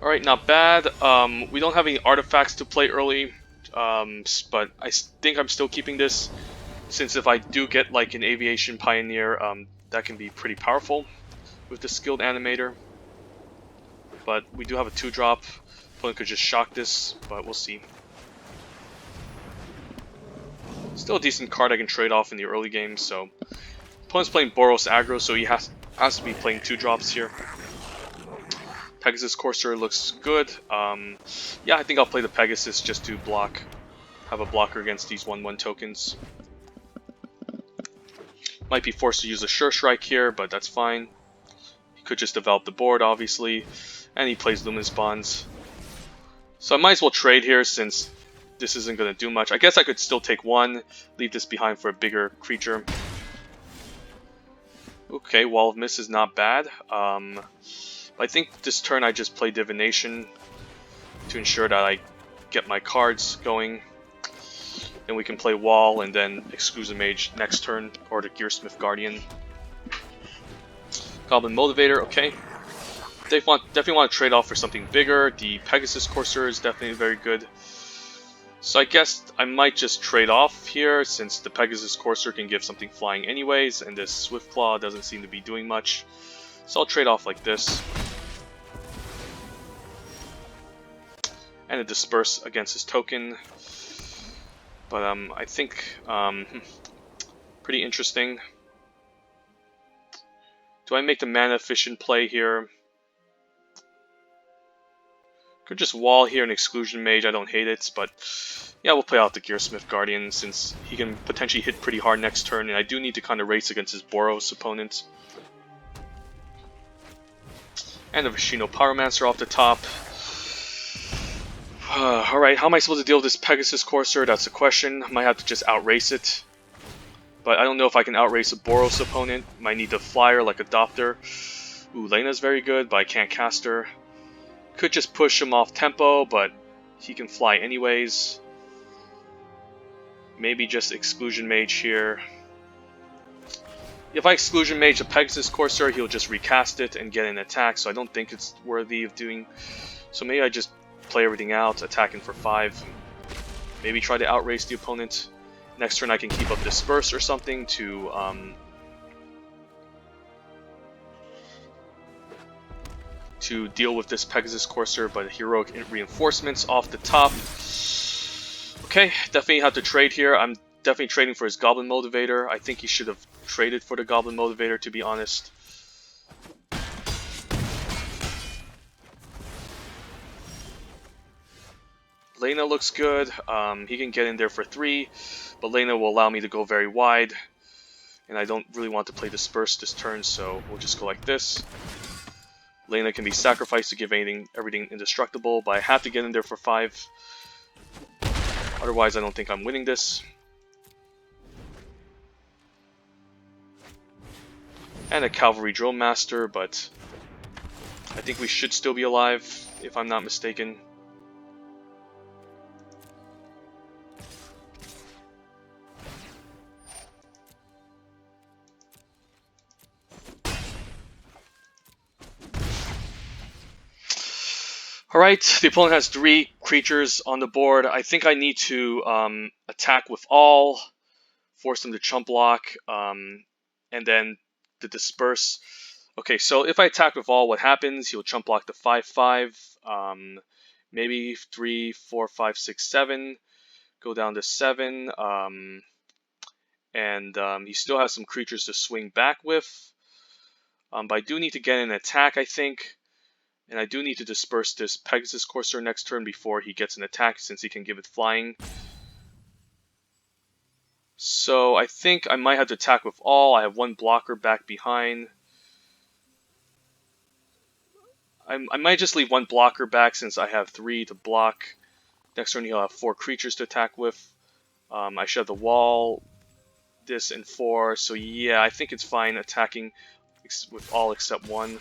Alright, not bad. We don't have any artifacts to play early, but I think I'm still keeping this, since if I do get like an Aviation Pioneer, that can be pretty powerful with the skilled animator. But we do have a 2-drop. Opponent could just shock this, but we'll see. Still a decent card I can trade off in the early game, so opponent's playing Boros aggro, so he has to be playing 2-drops here. Pegasus Courser looks good. Yeah, I think I'll play the Pegasus just to have a blocker against these 1/1 tokens. Might be forced to use a Sure Strike here, but that's fine. He could just develop the board, obviously, and he plays Luminous Bonds. So I might as well trade here since this isn't going to do much. I guess I could still take 1, leave this behind for a bigger creature. Okay, Wall of Mist is not bad. I think this turn I just play Divination to ensure that I get my cards going. Then we can play Wall and then Exclusive Mage next turn, or the Gearsmith Guardian. Goblin Motivator, okay. Definitely want to trade off for something bigger. The Pegasus Courser is definitely very good. So I guess I might just trade off here, since the Pegasus Courser can give something flying anyways, and this Swift Claw doesn't seem to be doing much. So I'll trade off like this. And a Disperse against his token. But I think pretty interesting. Do I make the mana efficient play here? Could just wall here an Exclusion Mage, I don't hate it, but yeah, we'll play out the Gearsmith Guardian since he can potentially hit pretty hard next turn, and I do need to kind of race against his Boros opponent. And the Vishino Pyromancer off the top. Alright, how am I supposed to deal with this Pegasus Courser? That's the question. I might have to just outrace it. But I don't know if I can outrace a Boros opponent. Might need a flyer like Adopter. Ooh, Lena's very good, but I can't cast her. Could just push him off tempo, but he can fly anyways. Maybe just Exclusion Mage here. If I Exclusion Mage a Pegasus Courser, he'll just recast it and get an attack, so I don't think it's worthy of doing. So maybe I just play everything out, attacking for 5. Maybe try to outrace the opponent. Next turn I can keep up Disperse or something to deal with this Pegasus Courser, but Heroic Reinforcements off the top. Okay, definitely have to trade here. I'm definitely trading for his Goblin Motivator. I think he should have traded for the Goblin Motivator, to be honest. Lena looks good. He can get in there for 3, but Lena will allow me to go very wide. And I don't really want to play Disperse this turn, so we'll just go like this. Lena can be sacrificed to give everything indestructible, but I have to get in there for 5. Otherwise, I don't think I'm winning this. And a Cavalry Drill Master, but I think we should still be alive, if I'm not mistaken. Alright, the opponent has 3 creatures on the board. I think I need to attack with all, force them to chump block, and then the Disperse. Okay, so if I attack with all, what happens? He'll chump block the 5/5. Maybe 3, 4, 5, 6, 7. Go down to 7. And he still has some creatures to swing back with. But I do need to get an attack, I think. And I do need to disperse this Pegasus Courser next turn before he gets an attack, since he can give it flying. So I think I might have to attack with all. I have one blocker back behind. I might just leave one blocker back since I have 3 to block. Next turn he'll have 4 creatures to attack with. I should have the wall, this, and 4. So yeah, I think it's fine attacking with all except 1.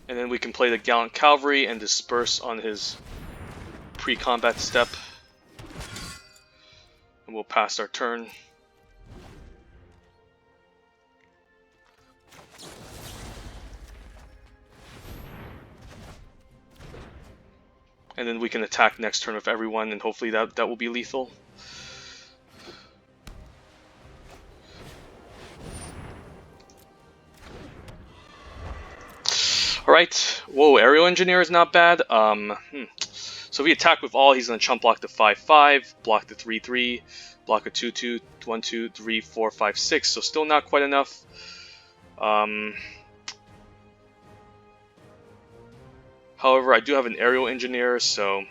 And then we can play the Gallant Cavalry and disperse on his pre-combat step. And we'll pass our turn. And then we can attack next turn with everyone, and hopefully that will be lethal. Alright, whoa, Aerial Engineer is not bad. So if we attack with all, he's going to chump block the 5/5, block the 3/3, block a 2/2, 1, 2, 3, 4, 5, 6. So still not quite enough. However, I do have an Aerial Engineer, so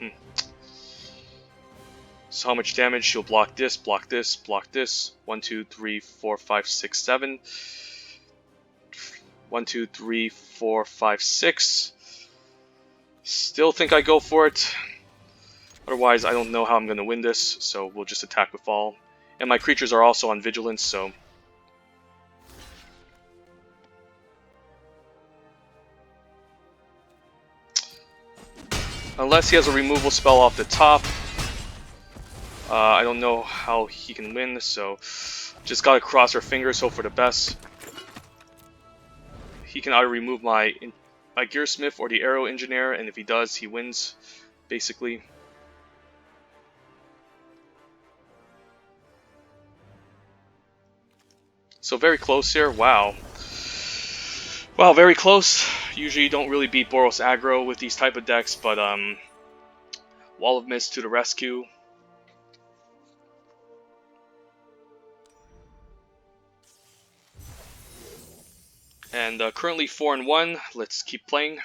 so how much damage? She'll block this, block this, block this. 1, 2, 3, 4, 5, 6, 7. 1, 2, 3, 4, 5, 6. Still think I go for it. Otherwise, I don't know how I'm going to win this, so we'll just attack with all. And my creatures are also on Vigilance, so... Unless he has a removal spell off the top, I don't know how he can win, so just gotta cross our fingers, hope for the best. He can either remove my Gearsmith or the Aerial Engineer, and if he does, he wins, basically. So very close here, wow. Wow, very close. Usually you don't really beat Boros aggro with these type of decks, but Wall of Mist to the rescue. And currently 4-1. Let's keep playing.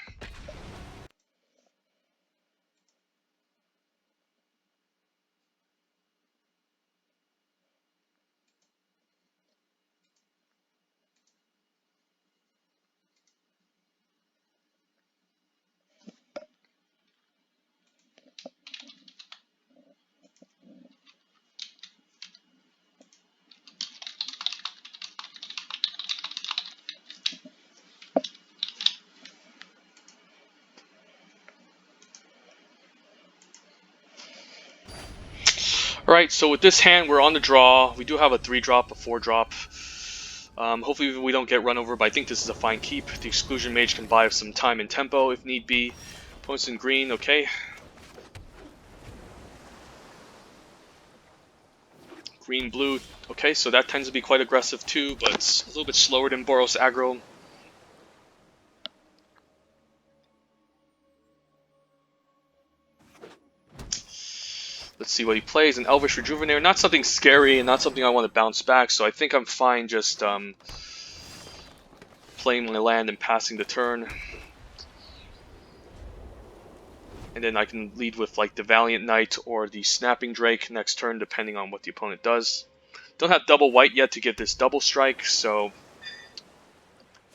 Alright, so with this hand, we're on the draw. We do have a 3-drop, a 4-drop. Hopefully we don't get run over, but I think this is a fine keep. The Exclusion Mage can buy us some time and tempo if need be. Opponent's in green, okay. Green, blue, okay, so that tends to be quite aggressive too, but it's a little bit slower than Boros aggro. Let's see what he plays. An Elvish Rejuvenator. Not something scary and not something I want to bounce back, so I think I'm fine just playing my land and passing the turn. And then I can lead with like the Valiant Knight or the Snapping Drake next turn, depending on what the opponent does. Don't have double white yet to get this double strike, so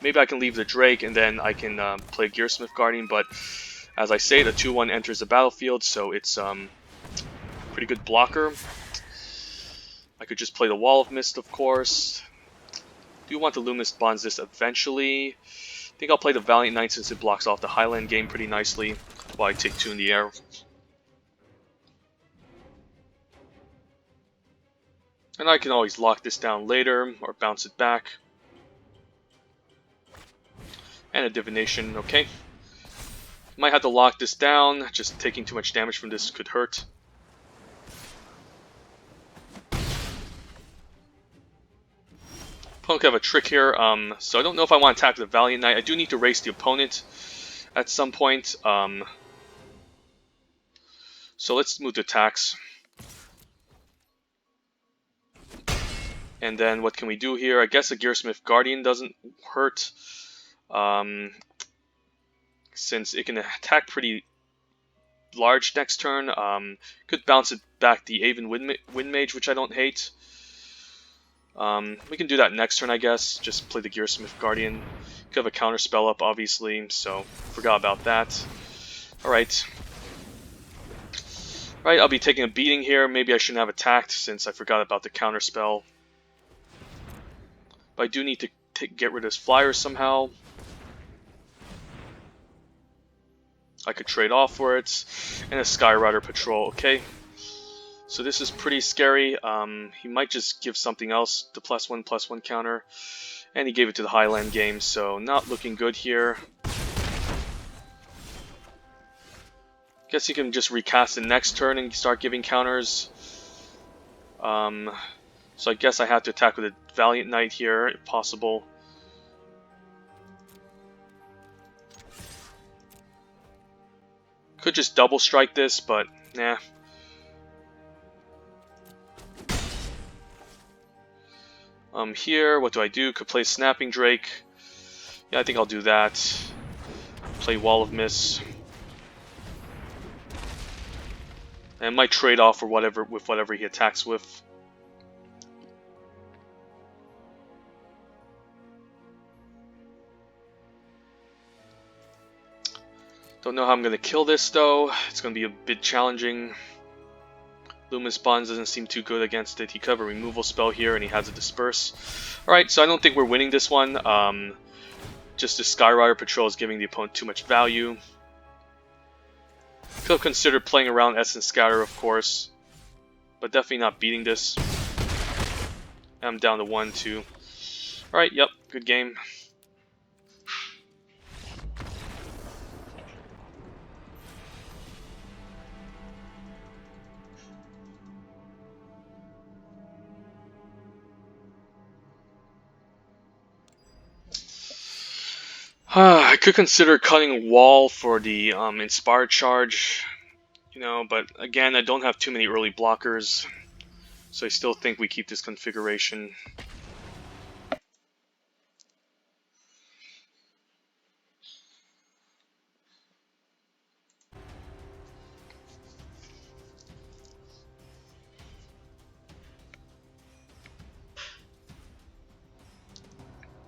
maybe I can leave the Drake and then I can play Gearsmith Guardian, but as I say, the 2/1 enters the battlefield, so it's pretty good blocker. I could just play the Wall of Mist, of course. Do want to Luminous Bonds this eventually. I think I'll play the Valiant Knight since it blocks off the Highland game pretty nicely while I take 2 in the air. And I can always lock this down later or bounce it back. And a Divination, okay. Might have to lock this down, just taking too much damage from this could hurt. Opponent could have a trick here, so I don't know if I want to attack the Valiant Knight. I do need to race the opponent at some point. So let's move to attacks. And then what can we do here? I guess a Gearsmith Guardian doesn't hurt. Since it can attack pretty large next turn. Could bounce it back the Aven Wind Mage, which I don't hate. We can do that next turn, I guess. Just play the Gearsmith Guardian. Could have a counter spell up, obviously, so forgot about that. Alright. Alright, I'll be taking a beating here. Maybe I shouldn't have attacked since I forgot about the counter spell. But I do need to get rid of this flyer somehow. I could trade off for it. And a Skyrider Patrol, okay. So this is pretty scary. He might just give something else, the +1/+1 counter. And he gave it to the Highland game, so not looking good here. Guess he can just recast it next turn and start giving counters. So I guess I have to attack with a Valiant Knight here, if possible. Could just double strike this, but nah. Here, what do I do? Could play Snapping Drake. Yeah, I think I'll do that. Play Wall of Mist. And might trade off or whatever with whatever he attacks with. Don't know how I'm going to kill this though. It's going to be a bit challenging. Luminous Bonds doesn't seem too good against it. He could have a removal spell here and he has a Disperse. Alright, so I don't think we're winning this one. Just the Skyrider Patrol is giving the opponent too much value. Could have considered playing around Essence Scatter, of course. But definitely not beating this. I'm down to 1, 2. Alright, yep, good game. I could consider cutting Wall for the Inspired Charge, you know, but again, I don't have too many early blockers, so I still think we keep this configuration.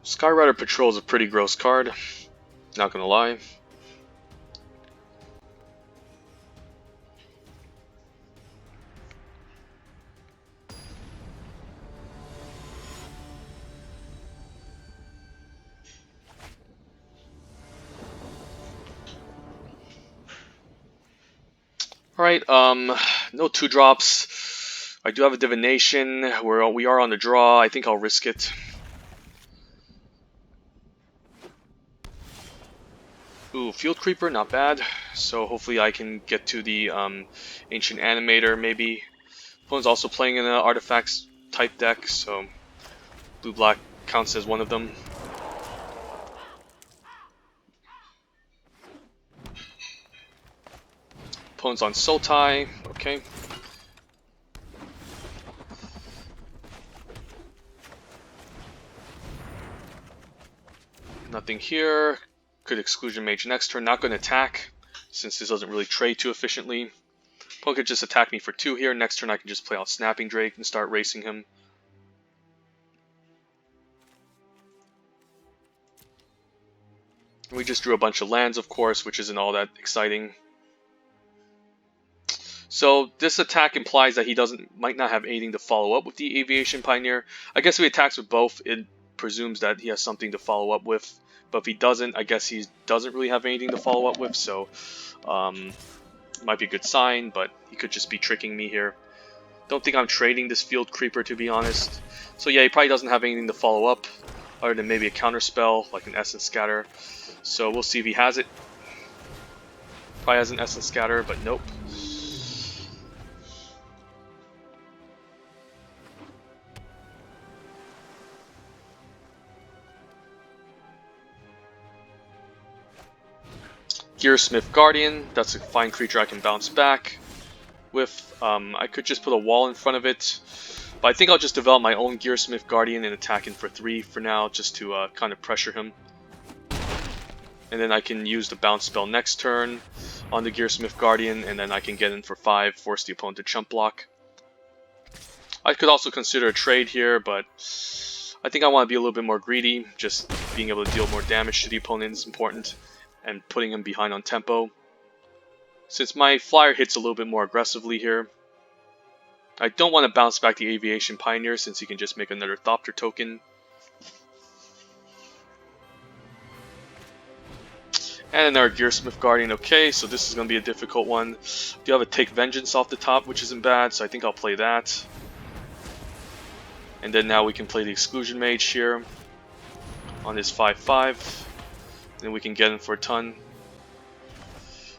Skyrider Patrol is a pretty gross card, not gonna lie. Alright, no 2-drops. I do have a Divination, we are on the draw. I think I'll risk it. Ooh, Field Creeper, not bad. So hopefully I can get to the Ancient Animator, maybe. Opponent's also playing in an Artifacts type deck, so blue-black counts as one of them. Opponent's on Sultai, okay. Nothing here. Could Exclusion Mage next turn. Not going to attack, since this doesn't really trade too efficiently. Opponent could just attack me for 2 here. Next turn I can just play out Snapping Drake and start racing him. We just drew a bunch of lands, of course, which isn't all that exciting. So this attack implies that he might not have anything to follow up with the Aviation Pioneer. I guess if he attacks with both, it presumes that he has something to follow up with. But if he doesn't, I guess he doesn't really have anything to follow up with, so might be a good sign, but he could just be tricking me here. Don't think I'm trading this field creeper, to be honest. So yeah, he probably doesn't have anything to follow up, other than maybe a counter spell, like an Essence Scatter. So we'll see if he has it. Probably has an Essence Scatter, but nope. Gearsmith Guardian, that's a fine creature I can bounce back with. I could just put a wall in front of it, but I think I'll just develop my own Gearsmith Guardian and attack him for 3 for now, just to kind of pressure him. And then I can use the bounce spell next turn on the Gearsmith Guardian, and then I can get in for 5, force the opponent to chump block. I could also consider a trade here, but I think I want to be a little bit more greedy. Just being able to deal more damage to the opponent is important, and putting him behind on tempo. Since my flyer hits a little bit more aggressively here, I don't want to bounce back the Aviation Pioneer since he can just make another Thopter token. And another Gearsmith Guardian. Okay, so this is going to be a difficult one. Do have a Take Vengeance off the top, which isn't bad, so I think I'll play that. And then now we can play the Exclusion Mage here on this 5/5. Then we can get in for a ton.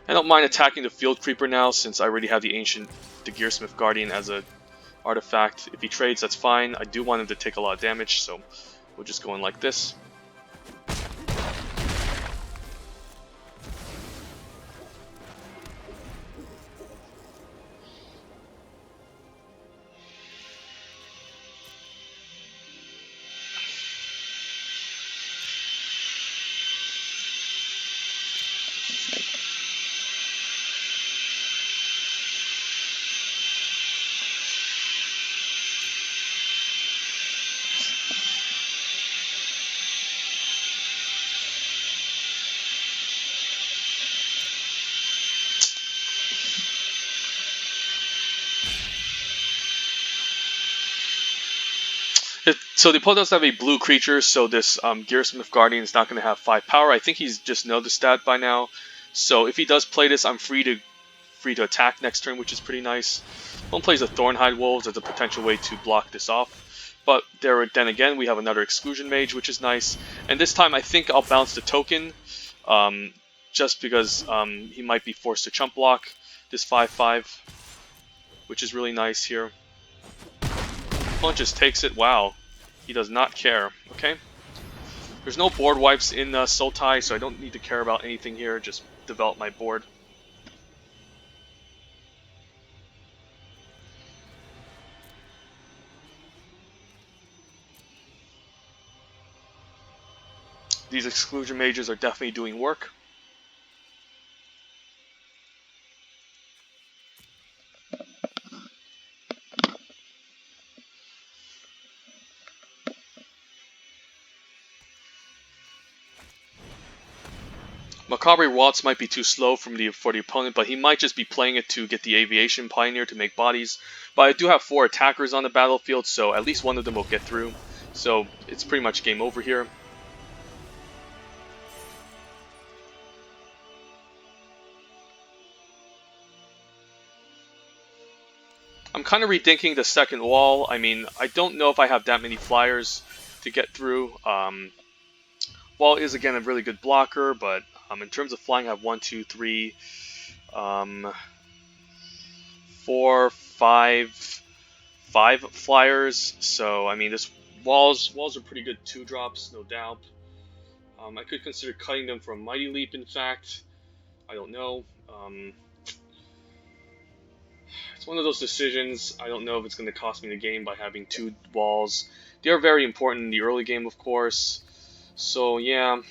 I don't mind attacking the Field Creeper now since I already have the Gearsmith Guardian as a artifact. If he trades, that's fine. I do want him to take a lot of damage, so we'll just go in like this. So the opponent does have a blue creature, so this Gearsmith Guardian is not going to have 5 power. I think he's just noticed that by now. So if he does play this, I'm free to attack next turn, which is pretty nice. One plays a Thornhide Wolves as a potential way to block this off. But then again, we have another Exclusion Mage, which is nice. And this time I think I'll bounce the token, just because he might be forced to chump block this 5/5, which is really nice here. Opponent just takes it. Wow. He does not care. Okay. There's no board wipes in Sultai, so I don't need to care about anything here. Just develop my board. These Exclusion Mages are definitely doing work. Macabre Waltz might be too slow for the opponent, but he might just be playing it to get the Aviation Pioneer to make bodies. But I do have 4 attackers on the battlefield, so at least one of them will get through. So it's pretty much game over here. I'm kind of rethinking the second wall. I mean, I don't know if I have that many flyers to get through. Wall is, again, a really good blocker, but in terms of flying, I have 1, 2, 3, 4, 5 flyers. So, I mean, this walls are pretty good 2-drops, no doubt. I could consider cutting them for a Mighty Leap, in fact. I don't know. It's one of those decisions. I don't know if it's going to cost me the game by having 2 walls. They are very important in the early game, of course. So, yeah,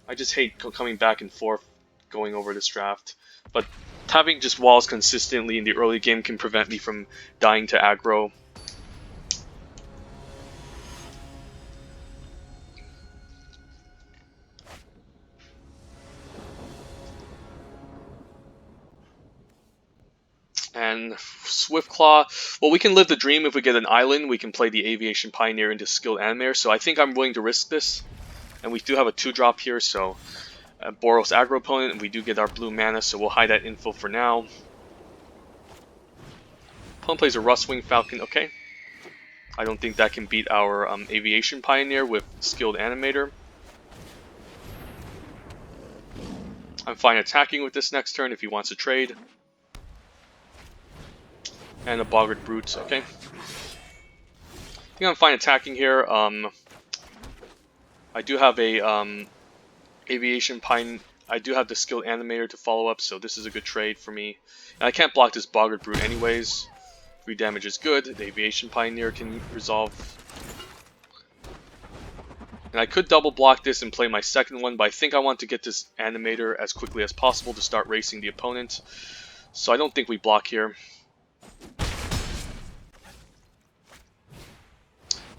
I just hate coming back and forth going over this draft. But having just walls consistently in the early game can prevent me from dying to aggro. And Swiftclaw, well, we can live the dream if we get an island. We can play the Aviation Pioneer into Skilled Animator, so I think I'm willing to risk this. And we do have a 2-drop here, so Boros aggro opponent, and we do get our blue mana, so we'll hide that info for now. Opponent plays a Rustwing Falcon, okay. I don't think that can beat our Aviation Pioneer with Skilled Animator. I'm fine attacking with this next turn if he wants to trade. And a Boggart Brute, okay. I think I'm fine attacking here. I do have a Aviation Pine. I do have the Skilled Animator to follow up, so this is a good trade for me. And I can't block this Boggart Brute anyways. 3 damage is good. The Aviation Pioneer can resolve. And I could double block this and play my second one, but I think I want to get this Animator as quickly as possible to start racing the opponent. So I don't think we block here.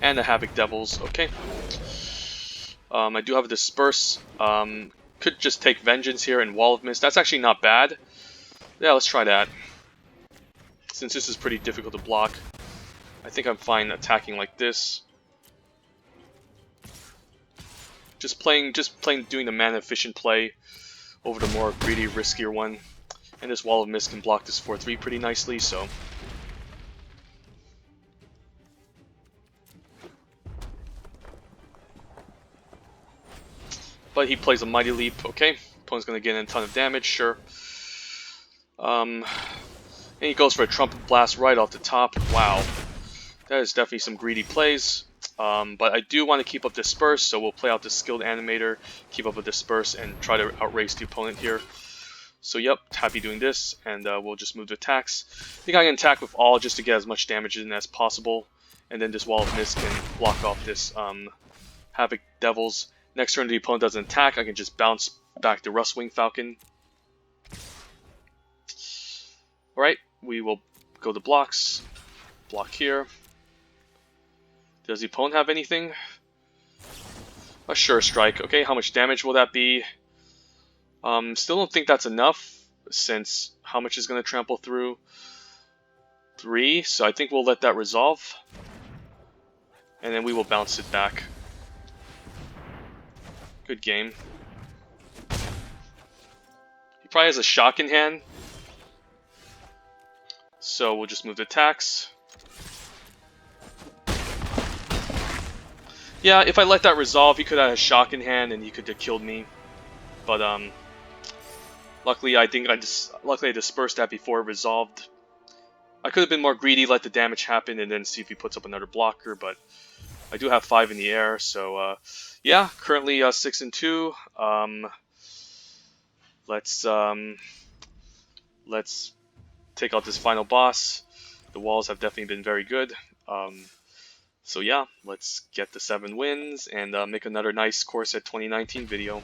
And the Havoc Devils, okay. I do have a Disperse. Could just take Vengeance here and Wall of Mist. That's actually not bad. Yeah, let's try that. Since this is pretty difficult to block, I think I'm fine attacking like this. Just playing, doing the mana efficient play over the more greedy, riskier one. And this Wall of Mist can block this 4/3 pretty nicely, so. But he plays a Mighty Leap, okay. Opponent's gonna get in a ton of damage, sure. And he goes for a Trumpet Blast right off the top. Wow. That is definitely some greedy plays. But I do want to keep up Disperse, so we'll play out the Skilled Animator, keep up with Disperse, and try to outrace the opponent here. So yep, happy doing this, and we'll just move to attacks. I think I can attack with all just to get as much damage in as possible. And then this Wall of Mist can block off this Havoc Devils. Next turn the opponent doesn't attack, I can just bounce back the Rustwing Falcon. Alright, we will go to blocks. Block here. Does the opponent have anything? A Sure Strike. Okay, how much damage will that be? Still don't think that's enough, since how much is going to trample through? 3, so I think we'll let that resolve. And then we will bounce it back. Good game. He probably has a Shock in hand. So we'll just move to attacks. Yeah, if I let that resolve, he could have a Shock in hand and he could have killed me. But luckily I dispersed that before it resolved. I could have been more greedy, let the damage happen, and then see if he puts up another blocker, but I do have 5 in the air, so yeah, currently 6-2. Let's take out this final boss. The walls have definitely been very good. So yeah, let's get the 7 wins and make another nice Coreset 2019 video.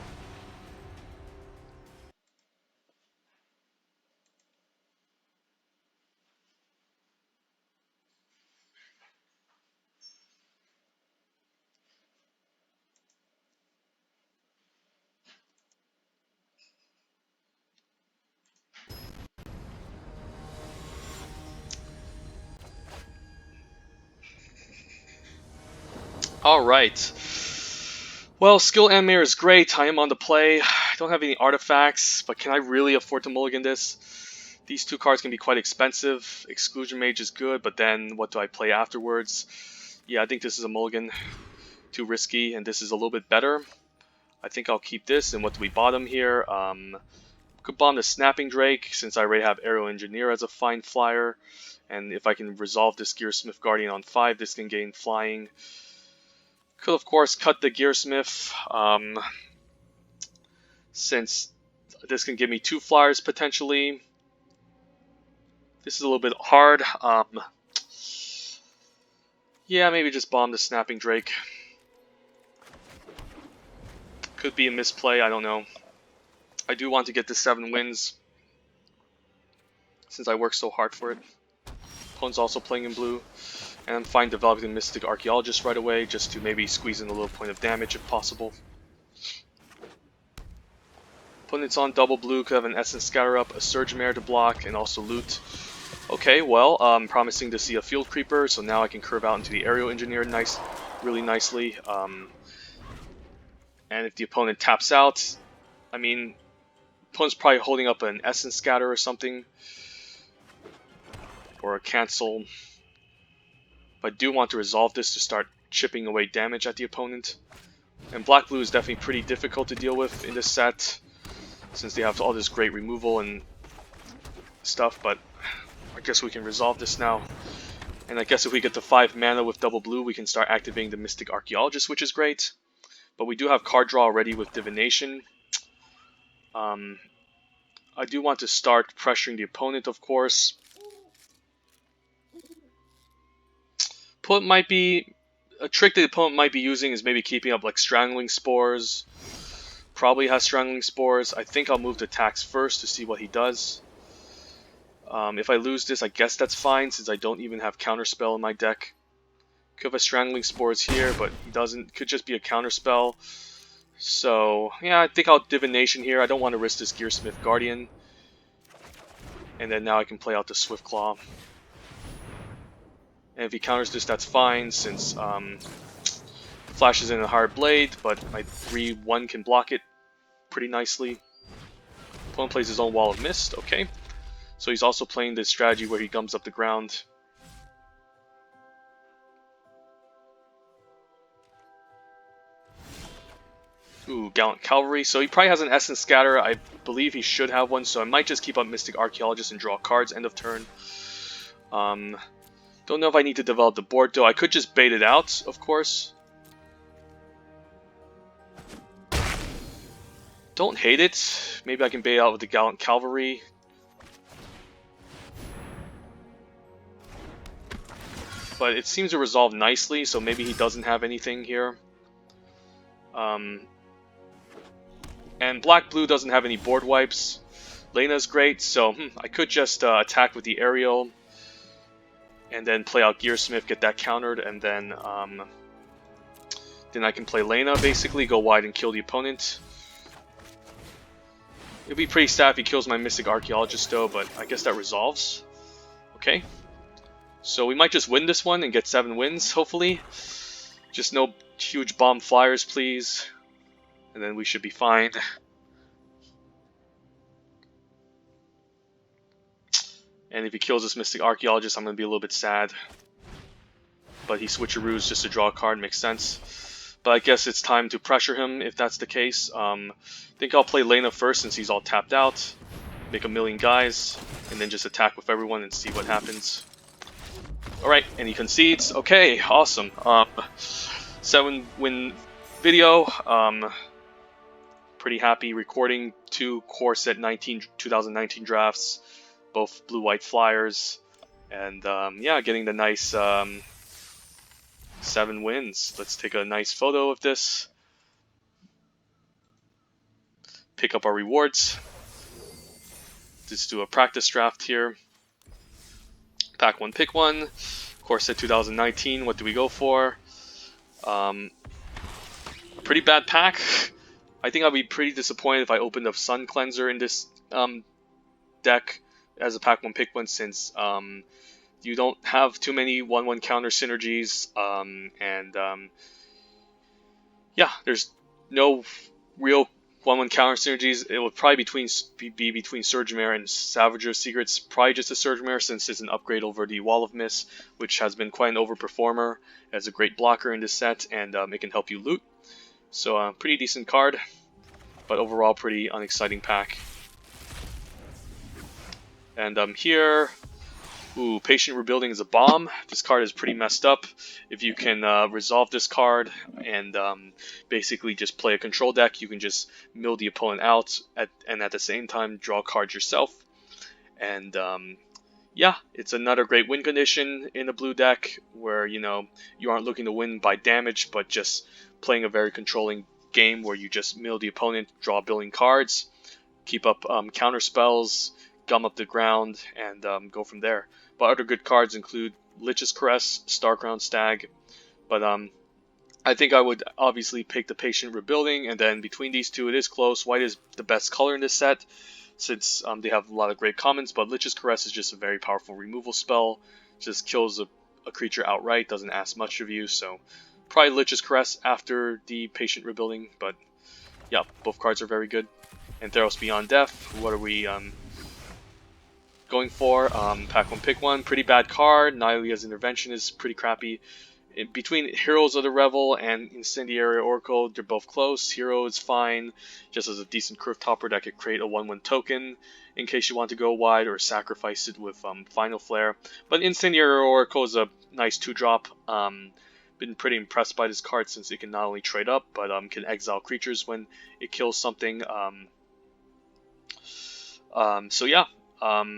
Alright. Well, Skill Animator is great. I am on the play. I don't have any artifacts, but can I really afford to mulligan this? These 2 cards can be quite expensive. Exclusion Mage is good, but then what do I play afterwards? Yeah, I think this is a mulligan. Too risky, and this is a little bit better. I think I'll keep this, and what do we bottom here? Could bomb the Snapping Drake, since I already have Aero Engineer as a fine flyer. And if I can resolve this Gearsmith Guardian on 5, this can gain flying. Could of course cut the Gearsmith, since this can give me 2 flyers potentially. This is a little bit hard. Yeah, maybe just bomb the Snapping Drake. Could be a misplay, I don't know. I do want to get the 7 wins, since I worked so hard for it. Opponent's also playing in blue. And I'm fine developing the Mystic Archaeologist right away, just to maybe squeeze in a little point of damage if possible. Opponent's on double blue, could have an Essence Scatter Up, a Surge Mare to block, and also loot. Okay, well, I'm promising to see a field creeper, so now I can curve out into the aerial engineer really nicely. And if the opponent taps out, I mean, opponent's probably holding up an essence scatter or something, or a cancel. But I do want to resolve this to start chipping away damage at the opponent. And black-blue is definitely pretty difficult to deal with in this set, since they have all this great removal and stuff, but I guess we can resolve this now. And I guess if we get to 5 mana with double blue, we can start activating the Mystic Archaeologist, which is great. But we do have card draw already with Divination. I do want to start pressuring the opponent, of course. A trick the opponent might be using is maybe keeping up like Strangling Spores. Probably has Strangling Spores. I think I'll move the attacks first to see what he does. If I lose this, I guess that's fine, since I don't even have Counterspell in my deck. Could have a Strangling Spores here, but he doesn't. Could just be a Counterspell. So, yeah, I think I'll Divination here. I don't want to risk this Gearsmith Guardian. And then now I can play out the Swift Claw. And if he counters this, that's fine, since flashes in a Hard Blade, but my 3/1 can block it pretty nicely. Opponent plays his own Wall of Mist, okay. So he's also playing this strategy where he gums up the ground. Ooh, Gallant Cavalry. So he probably has an Essence Scatter. I believe he should have one, so I might just keep up Mystic Archaeologist and draw cards end of turn. Don't know if I need to develop the board, though. I could just bait it out, of course. Don't hate it. Maybe I can bait out with the Gallant Cavalry. But it seems to resolve nicely, so maybe he doesn't have anything here. And black-blue doesn't have any board wipes. Lena's great, so I could just attack with the aerial. And then play out Gearsmith, get that countered, and then I can play Lena, basically, go wide and kill the opponent. It'd be pretty sad if he kills my Mystic Archaeologist, though, but I guess that resolves. Okay. So we might just win this one and get 7 wins, hopefully. Just no huge bomb flyers, please. And then we should be fine. And if he kills this Mystic Archaeologist, I'm going to be a little bit sad. But he switcheroos just to draw a card, makes sense. But I guess it's time to pressure him, if that's the case. I think I'll play Lena first, since he's all tapped out. Make a million guys, and then just attack with everyone and see what happens. Alright, and he concedes. Okay, awesome. 7-win video. Pretty happy recording 2 Coreset 2019 drafts. Both blue-white flyers. And yeah, getting the nice 7 wins. Let's take a nice photo of this. Pick up our rewards. Just do a practice draft here. Pack 1, pick 1. Coreset 2019, what do we go for? Pretty bad pack. I think I'll be pretty disappointed if I opened up Sun Cleanser in this deck as a pack 1, pick 1, since you don't have too many 1/1 counter synergies, yeah, there's no real 1/1 counter synergies. It will probably be between Surge Mare and Savager Secrets. Probably just a Surge Mare, since it's an upgrade over the Wall of Mist, which has been quite an overperformer as a great blocker in this set, and it can help you loot. So pretty decent card, but overall pretty unexciting pack. And here, ooh, Patient Rebuilding is a bomb. This card is pretty messed up. If you can resolve this card and basically just play a control deck, you can just mill the opponent out and at the same time draw cards yourself. And yeah, it's another great win condition in a blue deck where, you know, you aren't looking to win by damage, but just playing a very controlling game where you just mill the opponent, draw building cards, keep up counter spells, gum up the ground, and go from there. But other good cards include Lich's Caress, Starcrown Stag, but I think I would obviously pick the Patient Rebuilding, and then between these two it is close. White is the best color in this set, since they have a lot of great commons, but Lich's Caress is just a very powerful removal spell. Just kills a creature outright, doesn't ask much of you, so probably Lich's Caress after the Patient Rebuilding, but yeah, both cards are very good. And Theros Beyond Death, what are we going for? Pack one, pick one. Pretty bad card. Nylea's Intervention is pretty crappy. Between Heroes of the Revel and Incendiary Oracle, they're both close. Hero is fine, just as a decent curve topper that could create a 1/1 token in case you want to go wide or sacrifice it with Final Flare. But Incendiary Oracle is a nice 2-drop. Been pretty impressed by this card since it can not only trade up, but can exile creatures when it kills something. So yeah,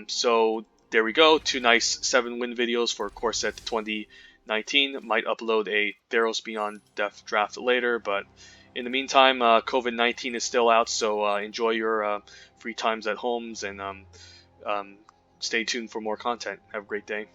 so there we go. 2 nice 7-win videos for Coreset 2019. Might upload a Theros Beyond Death draft later, but in the meantime, COVID-19 is still out, so enjoy your free times at homes and stay tuned for more content. Have a great day.